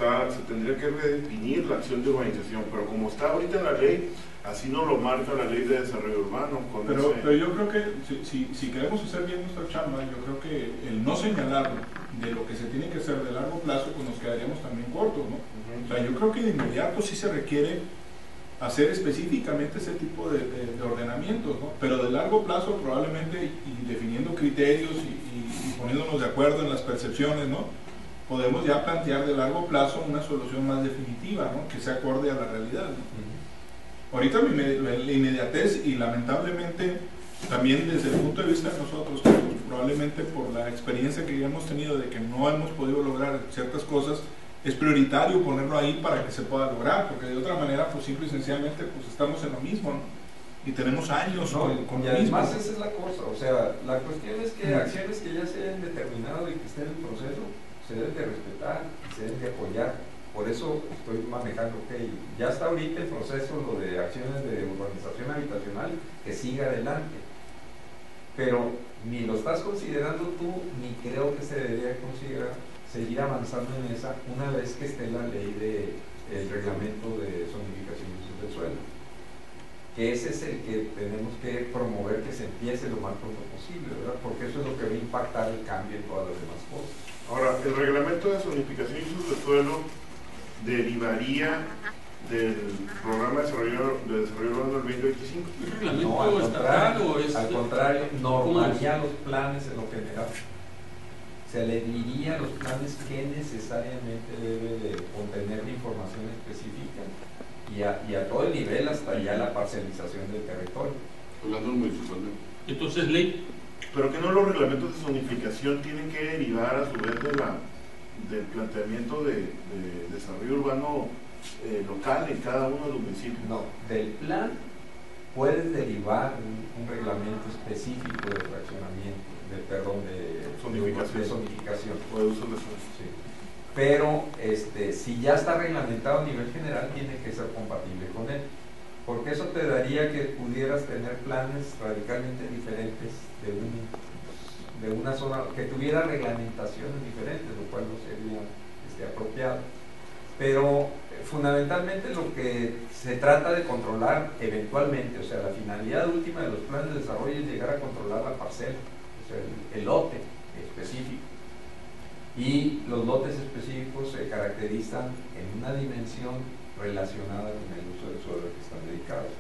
tendría que redefinir la acción de urbanización, pero como está ahorita en la ley, así no lo marca la ley de desarrollo urbano. Pero yo creo que si queremos hacer bien nuestra chamba, yo creo que el no señalarlo de lo que se tiene que hacer de largo plazo, pues nos quedaríamos también cortos, ¿no? O sea, yo creo que de inmediato sí se requiere hacer específicamente ese tipo de ordenamientos, ¿no? Pero de largo plazo probablemente, y definiendo criterios y poniéndonos de acuerdo en las percepciones, ¿no? Podemos ya plantear de largo plazo una solución más definitiva, ¿no? Que se acorde a la realidad, ¿no? Ahorita la inmediatez, y lamentablemente también desde el punto de vista de nosotros, pues, probablemente por la experiencia que ya hemos tenido de que no hemos podido lograr ciertas cosas, es prioritario ponerlo ahí para que se pueda lograr, porque de otra manera, pues simple y sencillamente, pues estamos en lo mismo, ¿no? Y tenemos años con y lo mismo. además esa es la cosa, o sea, la cuestión es que acciones que ya se hayan determinado y que estén en proceso, se deben de respetar y se deben de apoyar. Por eso estoy manejando que ya está ahorita el proceso lo de acciones de urbanización habitacional, que siga adelante, pero ni lo estás considerando tú, ni creo que se debería considerar seguir avanzando en esa una vez que esté la ley del reglamento de zonificación y uso del suelo, que ese es el que tenemos que promover, que se empiece lo más pronto posible, ¿verdad? Porque eso es lo que va a impactar el cambio en todas las demás cosas. Ahora, el reglamento de zonificación y uso del suelo derivaría del programa de desarrollo urbano del 2025. No, al contrario, normaría los planes en lo general. Se le diría a los planes que necesariamente debe de contener la información específica y a todo el nivel hasta ya la parcelización del territorio. Hablando municipalmente. Entonces, ley. Pero que no los reglamentos de zonificación tienen que derivar a su vez del planteamiento de desarrollo urbano local en cada uno de los municipios. No, del plan puedes derivar un reglamento específico de fraccionamiento, de zonificación. O de uso de suelo. Sí. Pero si ya está reglamentado a nivel general, tiene que ser compatible con él. Porque eso te daría que pudieras tener planes radicalmente diferentes de una zona, que tuviera reglamentaciones diferentes, lo cual no sería apropiado. Pero fundamentalmente lo que se trata de controlar eventualmente, o sea, la finalidad última de los planes de desarrollo es llegar a controlar la parcela, o sea, el lote específico. Y los lotes específicos se caracterizan en una dimensión relacionada con el uso del suelo al que están dedicados.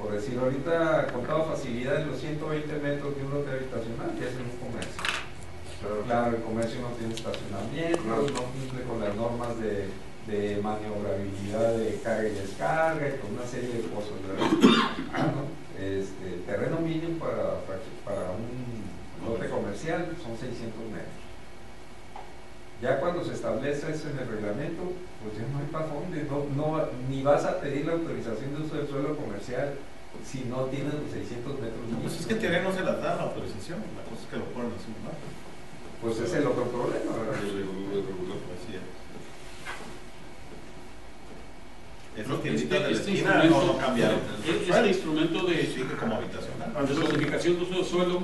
Por decir, ahorita con toda facilidad en los 120 metros de un lote habitacional que es un comercio. Claro, el comercio no tiene estacionamiento, no cumple con las normas de maniobrabilidad de carga y descarga y con una serie de cosas, ¿verdad? Terreno mínimo para un lote comercial son 600 metros. Ya cuando se establece eso en el reglamento, pues ya no hay para dónde, ni vas a pedir la autorización de uso del suelo comercial si no tienes los 600 metros. Pues es que en teoría no se las da la autorización, la cosa es que lo ponen así, ¿no? Pues ese es el otro problema, ¿verdad? Esos tienditas de la esquina no cambiaron. Este instrumento de sigue como habitacional. De zonificación de uso del suelo.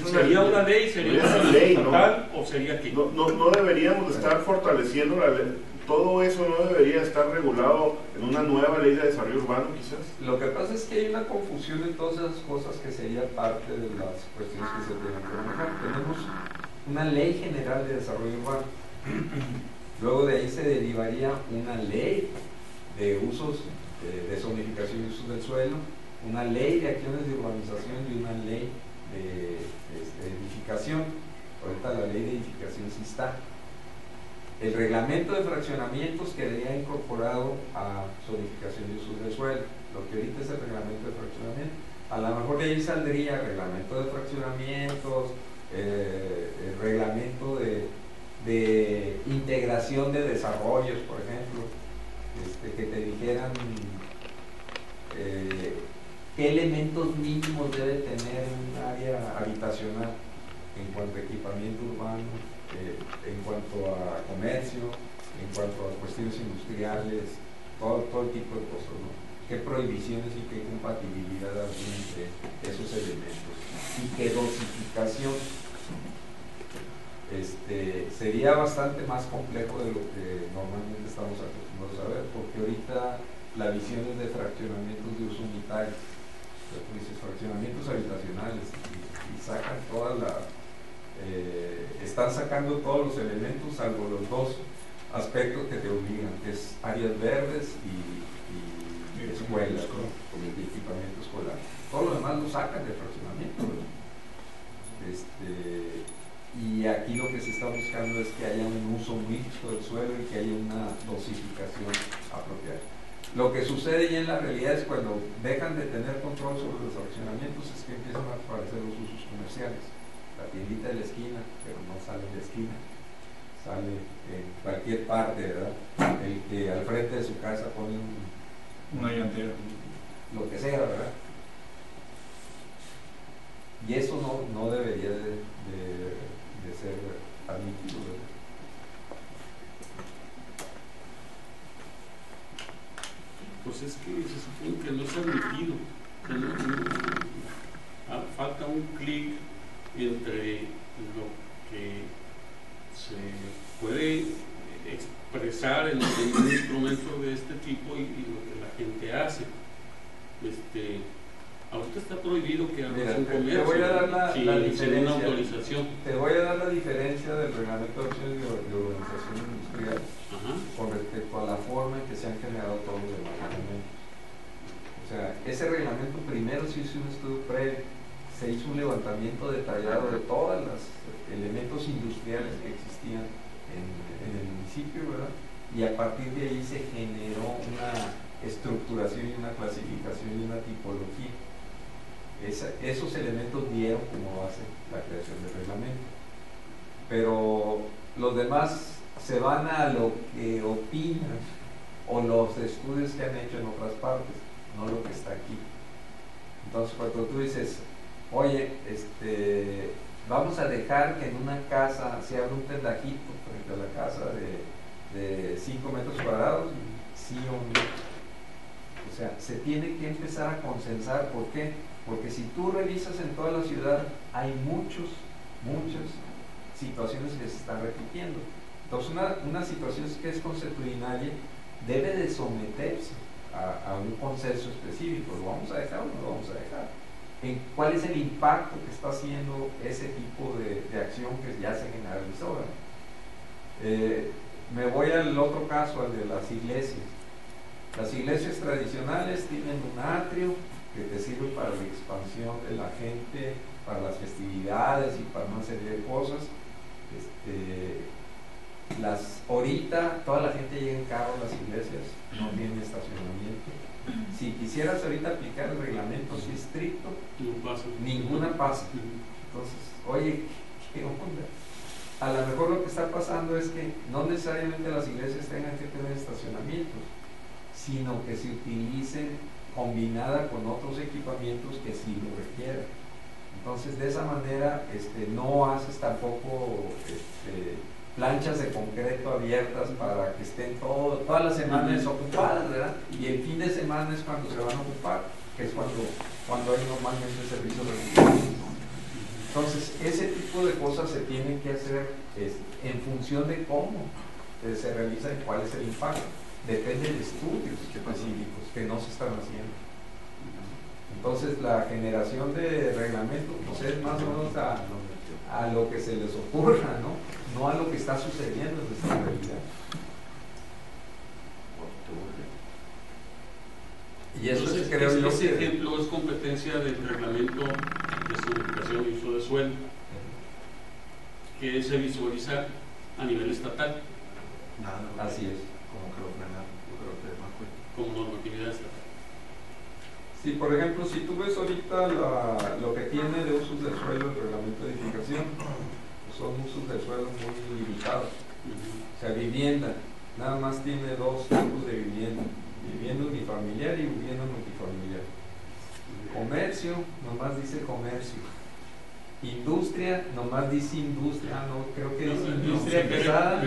¿Sería una ley? ¿Sería una ley estatal? ¿O sería qué? No deberíamos estar fortaleciendo la ley. Todo eso no debería estar regulado en una nueva ley de desarrollo urbano, quizás. Lo que pasa es que hay una confusión en todas esas cosas que sería parte de las cuestiones que se tienen que manejar. Tenemos una ley general de desarrollo urbano. Luego de ahí se derivaría una ley de usos, de zonificación y usos del suelo, una ley de acciones de urbanización y una ley de edificación. Ahorita la ley de edificación sí está. El reglamento de fraccionamientos quedaría incorporado a zonificación y usos del suelo, lo que ahorita es el reglamento de fraccionamiento. A lo mejor de ahí saldría reglamento de fraccionamientos, el reglamento de integración de desarrollos, por ejemplo, que te dijeran qué elementos mínimos debe tener un área habitacional en cuanto a equipamiento urbano, en cuanto a comercio, en cuanto a cuestiones industriales, todo tipo de cosas, ¿no? Qué prohibiciones y qué compatibilidad habría entre esos elementos y qué dosificación. Sería bastante más complejo de lo que normalmente estamos acostumbrados a ver, porque ahorita la visión es de fraccionamientos de uso unitario, dices fraccionamientos habitacionales y sacan toda la están sacando todos los elementos salvo los dos aspectos que te obligan, que es áreas verdes y escuelas, ¿no? Con el equipamiento escolar. Todo lo demás lo sacan de fraccionamiento, ¿no? Y aquí lo que se está buscando es que haya un uso muy justo del suelo y que haya una dosificación apropiada. Lo que sucede ya en la realidad es cuando dejan de tener control sobre los fraccionamientos es que empiezan a aparecer los usos comerciales. La tiendita de la esquina, pero no sale de la esquina, sale en cualquier parte, ¿verdad? El que al frente de su casa pone una llantera, lo que sea, ¿verdad? Y eso no debería de ser admitido, ¿verdad? Pues es que se supone que no es admitido. Falta un clic entre lo que se puede expresar en un instrumento de este tipo y lo que la gente hace. Ahorita está prohibido que hagas un comercio. Te voy a dar la diferencia. Una autorización. Te voy a dar la diferencia del reglamento de acciones de urbanización industrial con respecto a la forma en que se han generado todos los demás reglamentos. O sea, ese reglamento primero se hizo un estudio previo, se hizo un levantamiento detallado de todos los elementos industriales que existían en el municipio, ¿verdad? y a partir de ahí se generó una estructuración y una clasificación y una tipología. Esos elementos dieron como base la creación del reglamento. Pero los demás se van a lo que opinan o los estudios que han hecho en otras partes, no lo que está aquí. Entonces, cuando tú dices, oye, vamos a dejar que en una casa se abra un tendajito frente a la casa de 5 metros cuadrados, sí o no. O sea, se tiene que empezar a consensar. ¿Por qué? Porque si tú revisas en toda la ciudad, hay muchas situaciones que se están repitiendo. Entonces, una situación que es consuetudinaria debe de someterse a un consenso específico. ¿Lo vamos a dejar o no lo vamos a dejar? ¿Cuál es el impacto que está haciendo ese tipo de acción que ya se generalizó? Me voy al otro caso, al de las iglesias. Las iglesias tradicionales tienen un atrio que te sirve para la expansión de la gente, para las festividades y para una serie de cosas. Ahorita toda la gente llega en carro a las iglesias, no tienen estacionamiento. Si quisieras ahorita aplicar el reglamento así estricto, ninguna pasa. Entonces, oye, ¿qué onda? A lo mejor lo que está pasando es que no necesariamente las iglesias tengan que tener estacionamientos, sino que se utilicen combinada con otros equipamientos que sí lo requieran. Entonces, de esa manera no haces tampoco planchas de concreto abiertas para que estén todas las semanas ocupadas, ¿verdad? Y el fin de semana es cuando se van a ocupar, que es cuando hay normalmente servicios religiosos. Entonces, ese tipo de cosas se tienen que hacer en función de cómo se realiza y cuál es el impacto. Depende de estudios específicos que no se están haciendo. Entonces, la generación de reglamentos pues es más o menos a lo que se les ocurra, no a lo que está sucediendo en nuestra realidad. Y eso entonces, creo yo ese ejemplo es competencia del reglamento de zonificación y uso de suelo, que se visualiza a nivel estatal. Así es. Como que lo frenar, yo creo que es más cuento. Como normatividad estatal. Sí, por ejemplo, si tú ves ahorita lo que tiene de usos del suelo el reglamento de edificación, pues son usos del suelo muy limitados. O sea, vivienda, nada más tiene 2 tipos de vivienda: vivienda unifamiliar y vivienda multifamiliar. Comercio, nomás dice comercio. Industria, nomás dice industria. No, creo que dice industria pesada.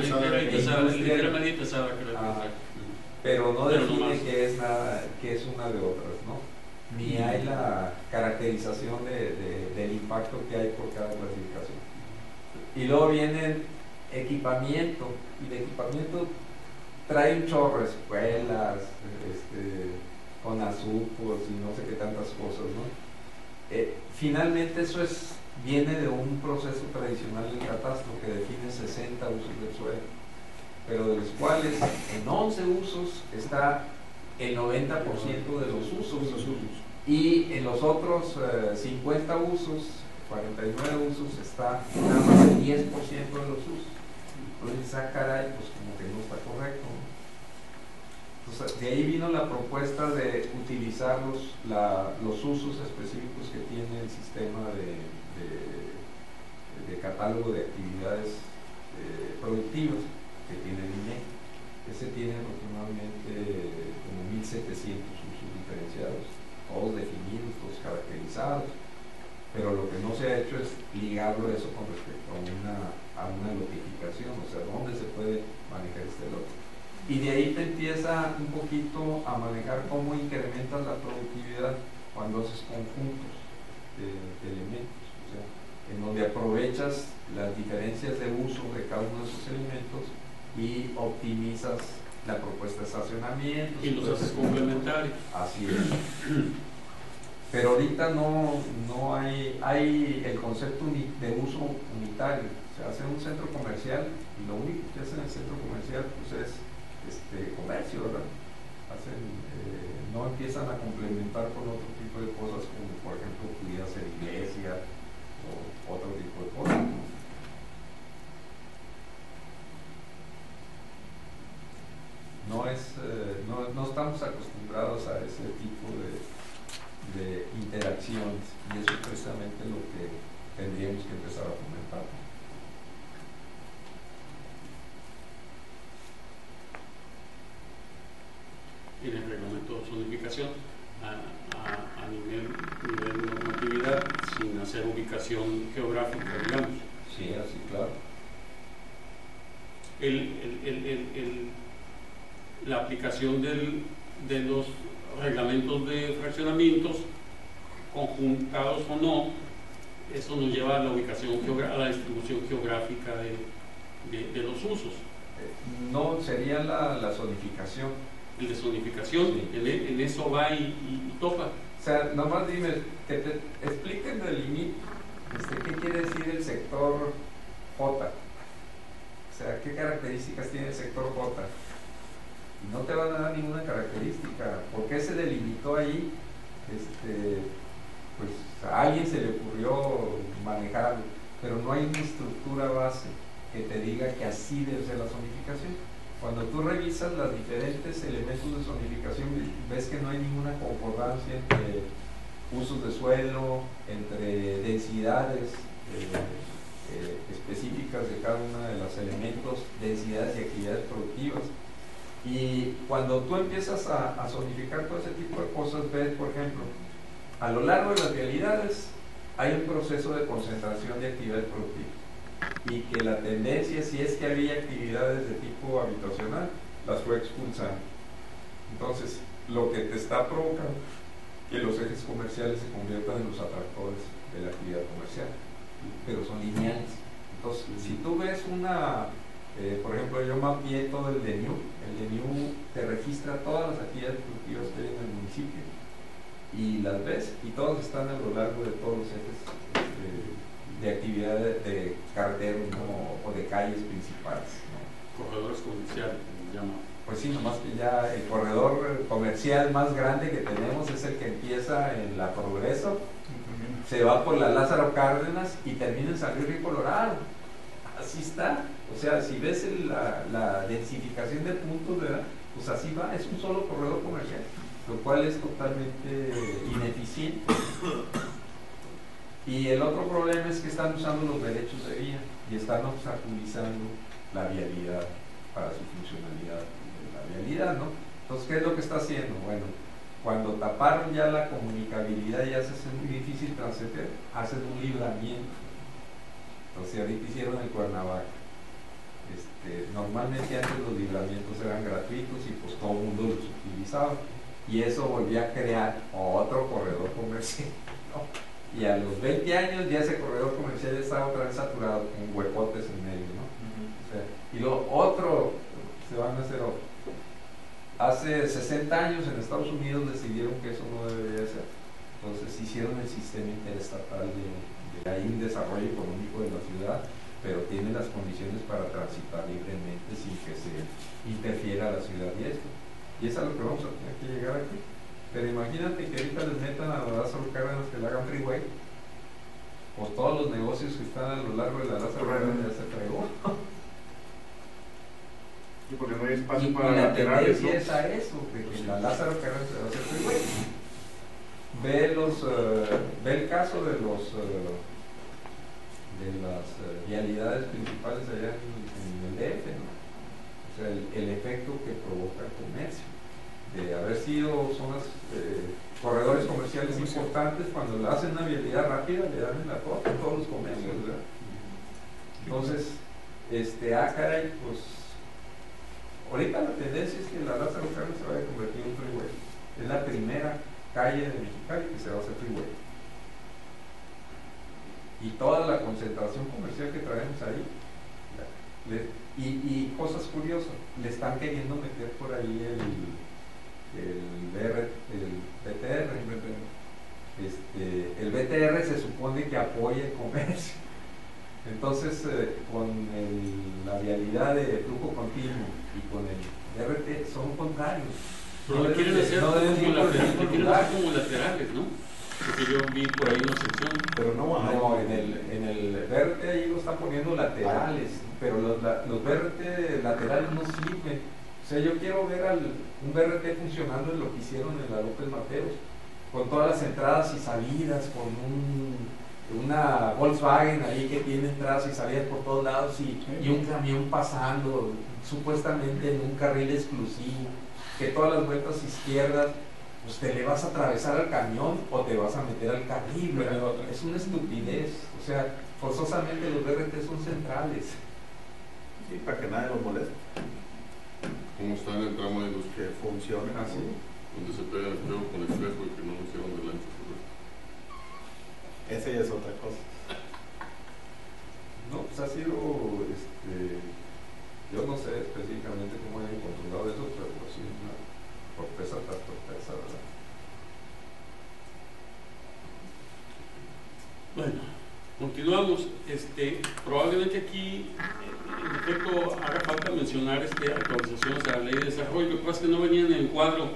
Pero no define que es una de otras, ¿no? Ni hay la caracterización del impacto que hay por cada clasificación. Y luego viene equipamiento, y de equipamiento trae un chorro de escuelas, con azupos y no sé qué tantas cosas, ¿no? Finalmente eso viene de un proceso tradicional del catastro que define 60 usos del suelo, pero de los cuales en 11 usos está el 90% de los usos, y en los otros 50 usos, 49 usos, está nada más el 10% de los usos. Entonces, caray, pues como que no está correcto, ¿no? Entonces, de ahí vino la propuesta de utilizar los usos específicos que tiene el sistema de catálogo de actividades productivas que tiene el INEC. Ese tiene aproximadamente como 1.700 usos diferenciados, todos definidos, todos caracterizados, pero lo que no se ha hecho es ligarlo eso con respecto a una notificación, o sea, dónde se puede manejar este lote. Y de ahí te empieza un poquito a manejar cómo incrementas la productividad cuando haces conjuntos de elementos, o sea, en donde aprovechas las diferencias de uso de cada uno de esos elementos y optimizas la propuesta de estacionamiento. Y los haces complementarios. Así es. Pero ahorita no hay el concepto de uso unitario. Se hace un centro comercial y lo único que hacen en el centro comercial pues es comercio, ¿verdad? No empiezan a complementar con otro tipo de cosas, como por ejemplo pudiera ser iglesia o otro tipo de cosas, ¿no? no estamos acostumbrados a ese tipo de interacciones, y eso es precisamente lo que tendríamos que empezar a fomentar. En el reglamento de zonificación a nivel de normatividad, sin hacer ubicación geográfica, digamos. Sí, así, claro. La aplicación de los reglamentos de fraccionamientos, conjuntados o no, eso nos lleva a la ubicación a la distribución geográfica de los usos. No, sería la zonificación. El de zonificación, sí. En eso va y topa. O sea, nomás dime, que te expliquen del límite, ¿qué quiere decir el sector J? O sea, ¿qué características tiene el sector J? No te van a dar ninguna característica. ¿Por qué se delimitó ahí? Pues a alguien se le ocurrió manejarlo, pero no hay una estructura base que te diga que así debe ser la zonificación. Cuando tú revisas los diferentes elementos de zonificación, ves que no hay ninguna concordancia entre usos de suelo, entre densidades específicas de cada uno de los elementos, densidades y actividades productivas. Y cuando tú empiezas a zonificar todo ese tipo de cosas, ves, por ejemplo, a lo largo de las vialidades hay un proceso de concentración de actividades productivas, y que la tendencia, si es que había actividades de tipo habitacional, las fue expulsando. Entonces, lo que te está provocando que los ejes comerciales se conviertan en los atractores de la actividad comercial, pero son lineales. Entonces, si tú ves por ejemplo, yo mapeé todo el DNU te registra todas las actividades productivas que hay en el municipio, y las ves, y todas están a lo largo de todos los ejes de actividades de carreteros, ¿no? O de calles principales, ¿no? Corredores comerciales, se llama. Pues sí, nomás que ya el corredor comercial más grande que tenemos es el que empieza en la Progreso, se va por la Lázaro Cárdenas y termina en San Luis Río Colorado. Así está. O sea, si ves la densificación de puntos, ¿verdad? Pues así va, es un solo corredor comercial, lo cual es totalmente ineficiente. Y el otro problema es que están usando los derechos de vía y están obstaculizando la vialidad para su funcionalidad de la vialidad, ¿no? Entonces, ¿qué es lo que está haciendo? Bueno, cuando taparon ya la comunicabilidad y ya se hace muy difícil transitar, hacen un libramiento. Entonces, ahorita hicieron el Cuernavaca. Normalmente antes los libramientos eran gratuitos y pues todo el mundo los utilizaba, y eso volvió a crear otro corredor comercial, ¿no? Y a los 20 años ya ese corredor comercial estaba otra vez saturado con huecotes en medio, ¿no? O sea, y lo otro, se van a hacer otro. Hace 60 años en Estados Unidos decidieron que eso no debería ser. Entonces hicieron el sistema interestatal hay un desarrollo económico de la ciudad, pero tiene las condiciones para transitar libremente sin que se interfiera a la ciudad y esto. Y es a lo que vamos a tener que llegar aquí. Pero imagínate que ahorita les metan a la Lázaro Cárdenas que le hagan freeway, pues todos los negocios que están a lo largo de la Lázaro Cárdenas ya se fregó. Sí, porque no hay espacio y para la laterales, tendencia ¿no? es a eso, de que la Lázaro Cárdenas se va a hacer freeway. Ve el caso de las vialidades principales allá en el DF, ¿no? O sea, el efecto que provoca el comercio, de haber sido zonas, corredores comerciales importantes, cuando le hacen una vialidad rápida le dan en la torta a todos los comercios, ¿verdad? Entonces, caray, pues ahorita la tendencia es que la Lázaro Cárdenas se vaya a convertir en un freeway. Es la primera calle de Mexicali que se va a hacer freeway. Y toda la concentración comercial que traemos ahí, y cosas curiosas, le están queriendo meter por ahí el BTR. El BTR se supone que apoya el comercio. Entonces, con la vialidad de flujo continuo y con el BRT son contrarios. Pero lo quieren hacer como laterales, ¿no? Porque yo vi por ahí una sección. Pero no, en el BRT ahí lo están poniendo laterales, pero los BRT laterales no sirven, O sea, yo quiero ver un BRT funcionando en lo que hicieron en la López Mateos, con todas las entradas y salidas, con una Volkswagen ahí que tiene entradas y salidas por todos lados y un camión pasando supuestamente en un carril exclusivo, que todas las vueltas izquierdas pues te le vas a atravesar al camión o te vas a meter al carril, ¿verdad? Es una estupidez. O sea, forzosamente los BRT son centrales. Sí, para que nadie los moleste. Como está en el tramo de los que funciona así, donde se pega el juego con el fresco y que no lo hicieron delante. esa ya es otra cosa. No, pues ha sido, yo no sé específicamente cómo hayan controlado eso, pero sí una torpeza tras torpeza, ¿verdad? Bueno, continuamos. Probablemente aquí, en efecto, haga falta mencionar actualizaciones a la ley de desarrollo. Lo que pasa es que no venían en el cuadro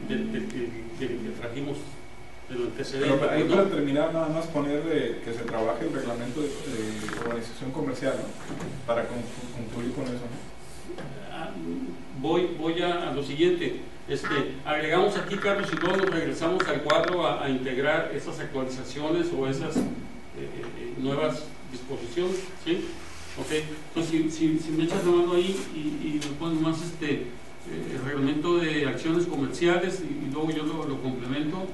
que trajimos del antecedente. Pero ahí para terminar, nada más poner que se trabaje el reglamento de organización comercial, ¿no? Para concluir con eso, ¿no? Voy a lo siguiente. Agregamos aquí, Carlos, y luego nos regresamos al cuadro a integrar esas actualizaciones o esas nuevas disposiciones, ¿sí? Ok, entonces si me echas la mano ahí y me pones más el reglamento de acciones comerciales y luego yo lo complemento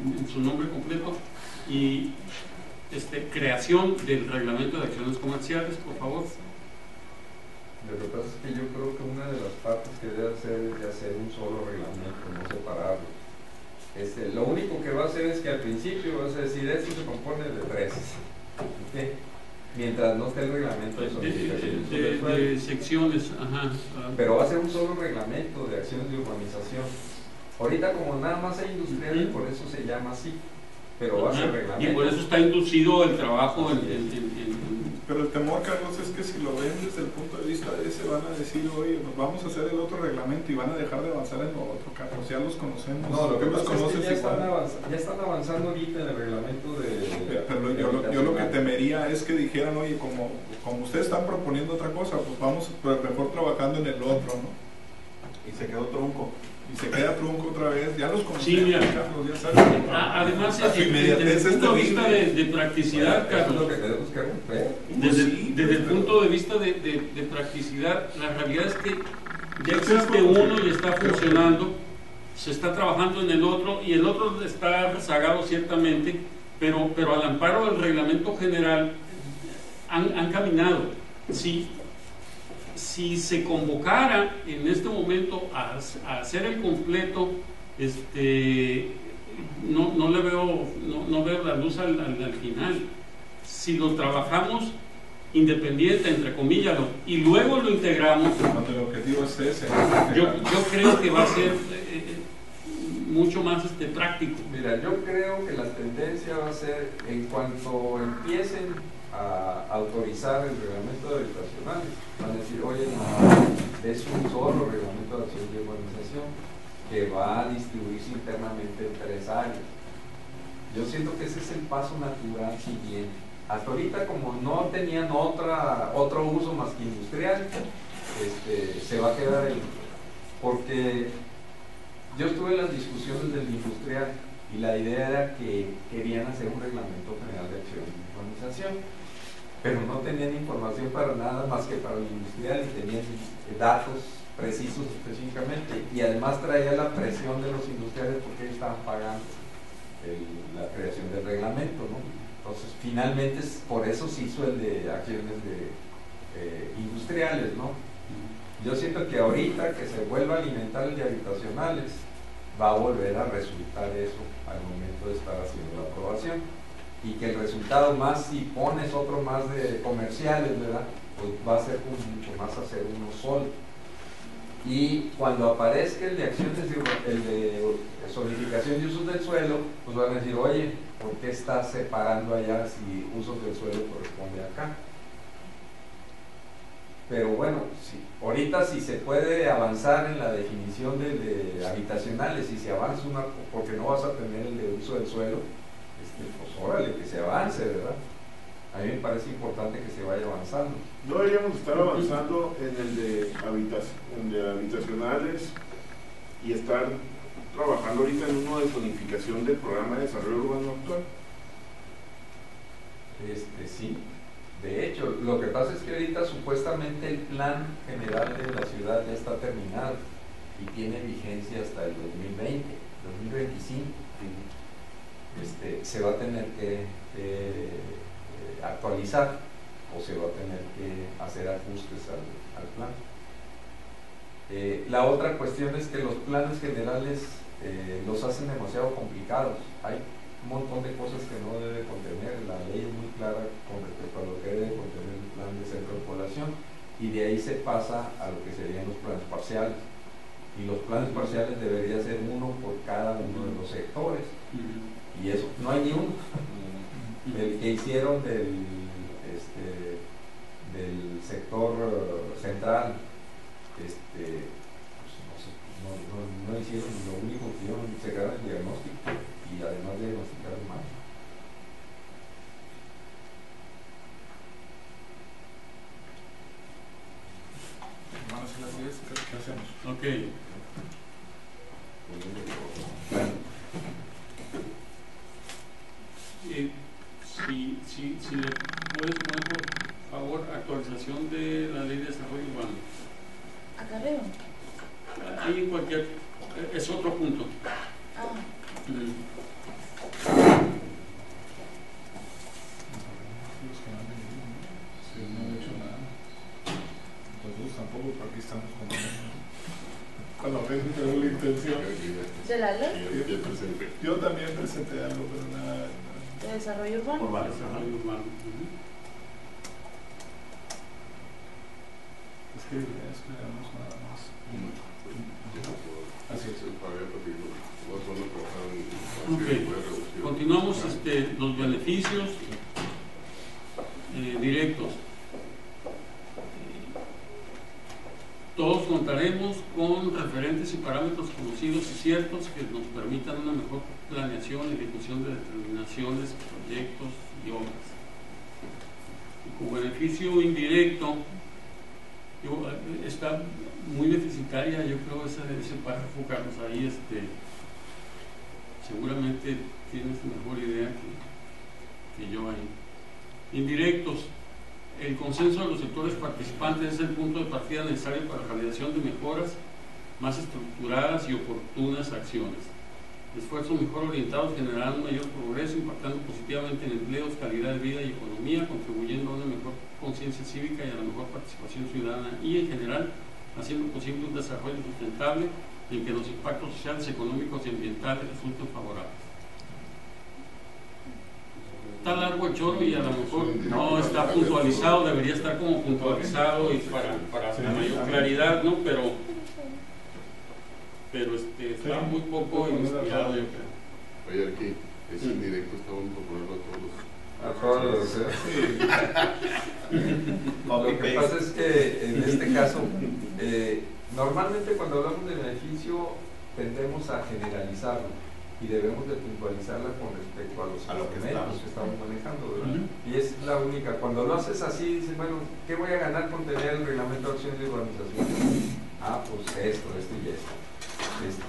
en su nombre completo y creación del reglamento de acciones comerciales, por favor. Lo que pasa es que yo creo que una de las partes que debe hacer es de hacer un solo reglamento, no separarlo. Lo único que va a hacer es que al principio vas a decir esto se compone de 3, ¿okay? Mientras no esté el reglamento de secciones, ajá. Pero va a ser un solo reglamento de acciones de urbanización. Ahorita como nada más hay industrial, por eso se llama así, pero va a ser reglamento. Y por eso está inducido el trabajo Pero el temor, Carlos, es que si lo ven desde el punto de vista de ese, van a decir, oye, nos vamos a hacer el otro reglamento y van a dejar de avanzar en lo otro, Carlos, ya los conocemos. No, lo que los pasa conoces es que ya están avanzando ahorita en el reglamento de... Pero yo lo que temería es que dijeran, oye, como ustedes están proponiendo otra cosa, pues vamos mejor trabajando en el otro, ¿no? Y se quedó trunco. Y se queda trunco otra vez, ya los conocemos, sí, mira, Carlos, ya sabes. Además, desde el punto de vista de practicidad, Carlos, desde el punto de vista de practicidad, la realidad es que ya existe uno y está funcionando, se está trabajando en el otro y el otro está rezagado ciertamente, pero al amparo del reglamento general han caminado. Si se convocara en este momento a hacer el completo, no le veo, no veo la luz al final. Si lo trabajamos independiente, entre comillas, y luego lo integramos, cuando el objetivo es ese, yo creo que va a ser mucho más práctico. Mira, yo creo que la tendencia va a ser, en cuanto empiecen a autorizar el reglamento de habitacionales, van a decir, oye, no, es un solo reglamento de acción de urbanización que va a distribuirse internamente en 3 áreas. Yo siento que ese es el paso natural siguiente. Hasta ahorita, como no tenían otro uso más que industrial, se va a quedar ahí. Porque yo estuve en las discusiones del industrial y la idea era que querían hacer un reglamento general de acción de urbanización, pero no tenían información para nada más que para el industrial y tenían datos precisos específicamente, y además traía la presión de los industriales porque ellos estaban pagando la creación del reglamento, ¿no? Entonces finalmente por eso se hizo el de acciones industriales, ¿no? Yo siento que ahorita que se vuelva a alimentar el de habitacionales va a volver a resultar eso al momento de estar haciendo la aprobación, y que el resultado más, si pones otro más de comerciales, ¿verdad? Pues va a ser mucho más hacer uno solo. Y cuando aparezca el de acciones, el de solidificación y usos del suelo, pues van a decir, oye, ¿por qué estás separando allá si usos del suelo corresponde acá? Pero bueno, ahorita si se puede avanzar en la definición de habitacionales, y si avanza porque no vas a tener el de uso del suelo, pues órale, que se avance, ¿verdad? A mí me parece importante que se vaya avanzando. No deberíamos estar avanzando en el de habitacionales y estar trabajando ahorita en uno de zonificación del programa de desarrollo urbano actual. Sí. De hecho, lo que pasa es que ahorita supuestamente el plan general de la ciudad ya está terminado y tiene vigencia hasta el 2020, 2025. Se va a tener que actualizar o se va a tener que hacer ajustes al plan. La otra cuestión es que los planes generales los hacen demasiado complicados. Hay un montón de cosas que no debe contener. La ley es muy clara con respecto a lo que debe contener el plan de centro de población, y de ahí se pasa a lo que serían los planes parciales, y los planes parciales debería ser uno por cada uno de los sectores, y eso no hay ni uno. El que hicieron del sector central, pues no hicieron lo único que hicieron, se quedaron el diagnóstico y además de diagnosticar mal. Vamos a las 10, ¿qué hacemos? Ok. Si le puedes poner por favor actualización de la ley de desarrollo urbano. Acá arriba. Ahí en cualquier, es otro punto. Ah. Los que no han venido, ¿no? Sí, no he hecho nada. Entonces tampoco, porque aquí estamos con la intención. ¿De la ley? Yo también presenté algo, pero nada. ¿De desarrollo urbano? Por varios, Desarrollo urbano. Es que esperamos nada más. Así es. Okay. Continuamos los beneficios directos. Todos contaremos con referentes y parámetros conocidos y ciertos que nos permitan una mejor planeación y ejecución de determinaciones, proyectos y obras. Y como beneficio indirecto, está muy deficitaria, yo creo, ese párrafo, Carlos. Ahí seguramente tienes mejor idea que yo ahí. Indirectos. El consenso de los sectores participantes es el punto de partida necesario para la realización de mejoras más estructuradas y oportunas acciones. Esfuerzos mejor orientados generarán un mayor progreso, impactando positivamente en empleos, calidad de vida y economía, contribuyendo a una mejor conciencia cívica y a la mejor participación ciudadana y, en general, haciendo posible un desarrollo sustentable en que los impactos sociales, económicos y ambientales resulten favorables. Está largo el choro y a lo mejor no está puntualizado, debería estar como puntualizado y para mayor claridad, ¿no? Pero está muy poco inspirado, yo creo. Oye, aquí, ese indirecto está bueno por ponerlo a todos. Lo que pasa es que en este caso, normalmente cuando hablamos de beneficio tendemos a generalizarlo y debemos de puntualizarla con respecto a los instrumentos que estamos manejando, ¿verdad? Y es la única. Cuando lo haces así, dices, bueno, ¿qué voy a ganar por tener el reglamento de acción de urbanización? Pues esto y esto.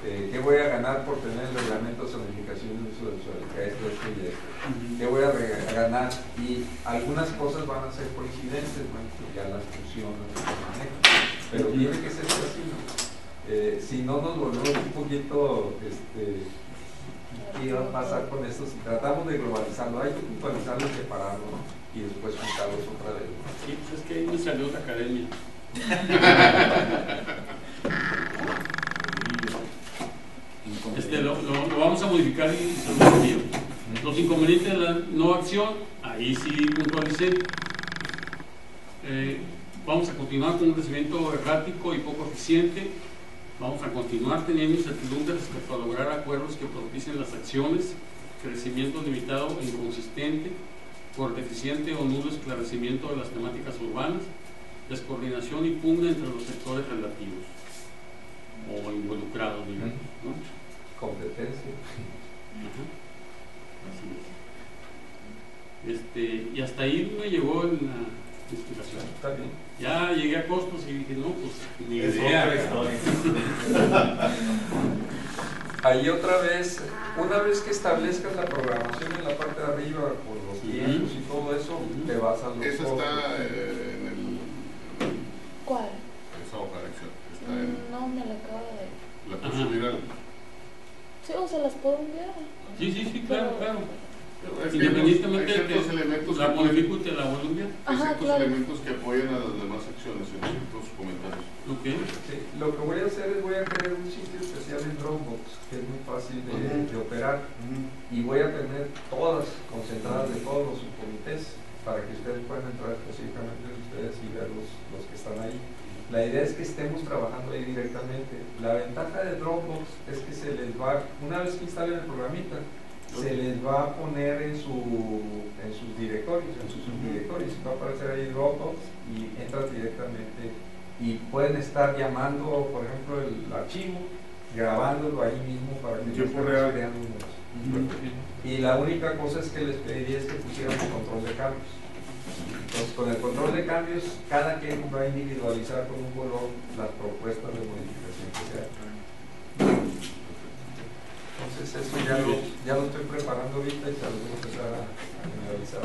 ¿Qué voy a ganar por tener el reglamento de zonificación y uso del suelo? Esto y esto. ¿Qué voy a ganar? Y algunas cosas van a ser coincidentes, bueno, pues ya las fusionan, las manejan. Pero tiene que ser así, ¿no? Si no nos volvemos un poquito, ¿qué va a pasar con esto? Si tratamos de globalizarlo, hay que puntualizarlo y separarlo, ¿no? Y después juntarlos otra vez. Sí, pues es que ahí me salió la academia. Lo vamos a modificar y se lo envío. Los inconvenientes de la no acción, ahí sí puntualicé. Vamos a continuar con un crecimiento errático y poco eficiente. Vamos a continuar teniendo incertidumbre respecto a lograr acuerdos que propicien las acciones, crecimiento limitado e inconsistente, por deficiente o nulo esclarecimiento de las temáticas urbanas, descoordinación y pugna entre los sectores relativos o involucrados, digamos, ¿no? Competencia. Así es. Y hasta ahí me llegó la explicación. Está bien. Ya llegué a costos y dije, no, pues ni Es idea. otra historia. Ahí otra vez, una vez que establezcas la programación en la parte de arriba, por los tiempos y todo eso, te vas a los Eso costos. está en ¿Cuál? esa hoja de acción. Está en No me la acabo de... la puedo subir al. Sí, o se las puedo enviar. Sí, claro, claro. Es que Independientemente hay de ciertos que elementos la que pueden- modifico y te la vuelvo a enviar. hay Ajá, ciertos claro. elementos que apoyan a las demás acciones en ciertos comentarios. Ok. Sí, lo que voy a hacer es voy a crear un sitio especial en Dropbox que es muy fácil de operar y voy a tener todas concentradas de todos los subcomités para que ustedes puedan entrar específicamente ustedes y ver los que están ahí. La idea es que estemos trabajando ahí directamente. La ventaja de Dropbox es que se les va, una vez que instalen el programita, se les va a poner en sus directorios, en sus subdirectorios, va a aparecer ahí Dropbox y entras directamente y pueden estar llamando, por ejemplo, el archivo, grabándolo ahí mismo para que Tiempo no real. vean números. Y la única cosa es que les pediría es que pusieran el control de cambios. Entonces, con el control de cambios, cada quien va a individualizar con un color las propuestas de modificación que se hagan. Entonces, eso ya lo estoy preparando ahorita y se lo voy a empezar a generalizar.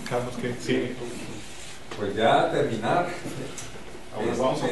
Carlos, ¿qué? Sí. Pues ya terminar. Ahora vamos a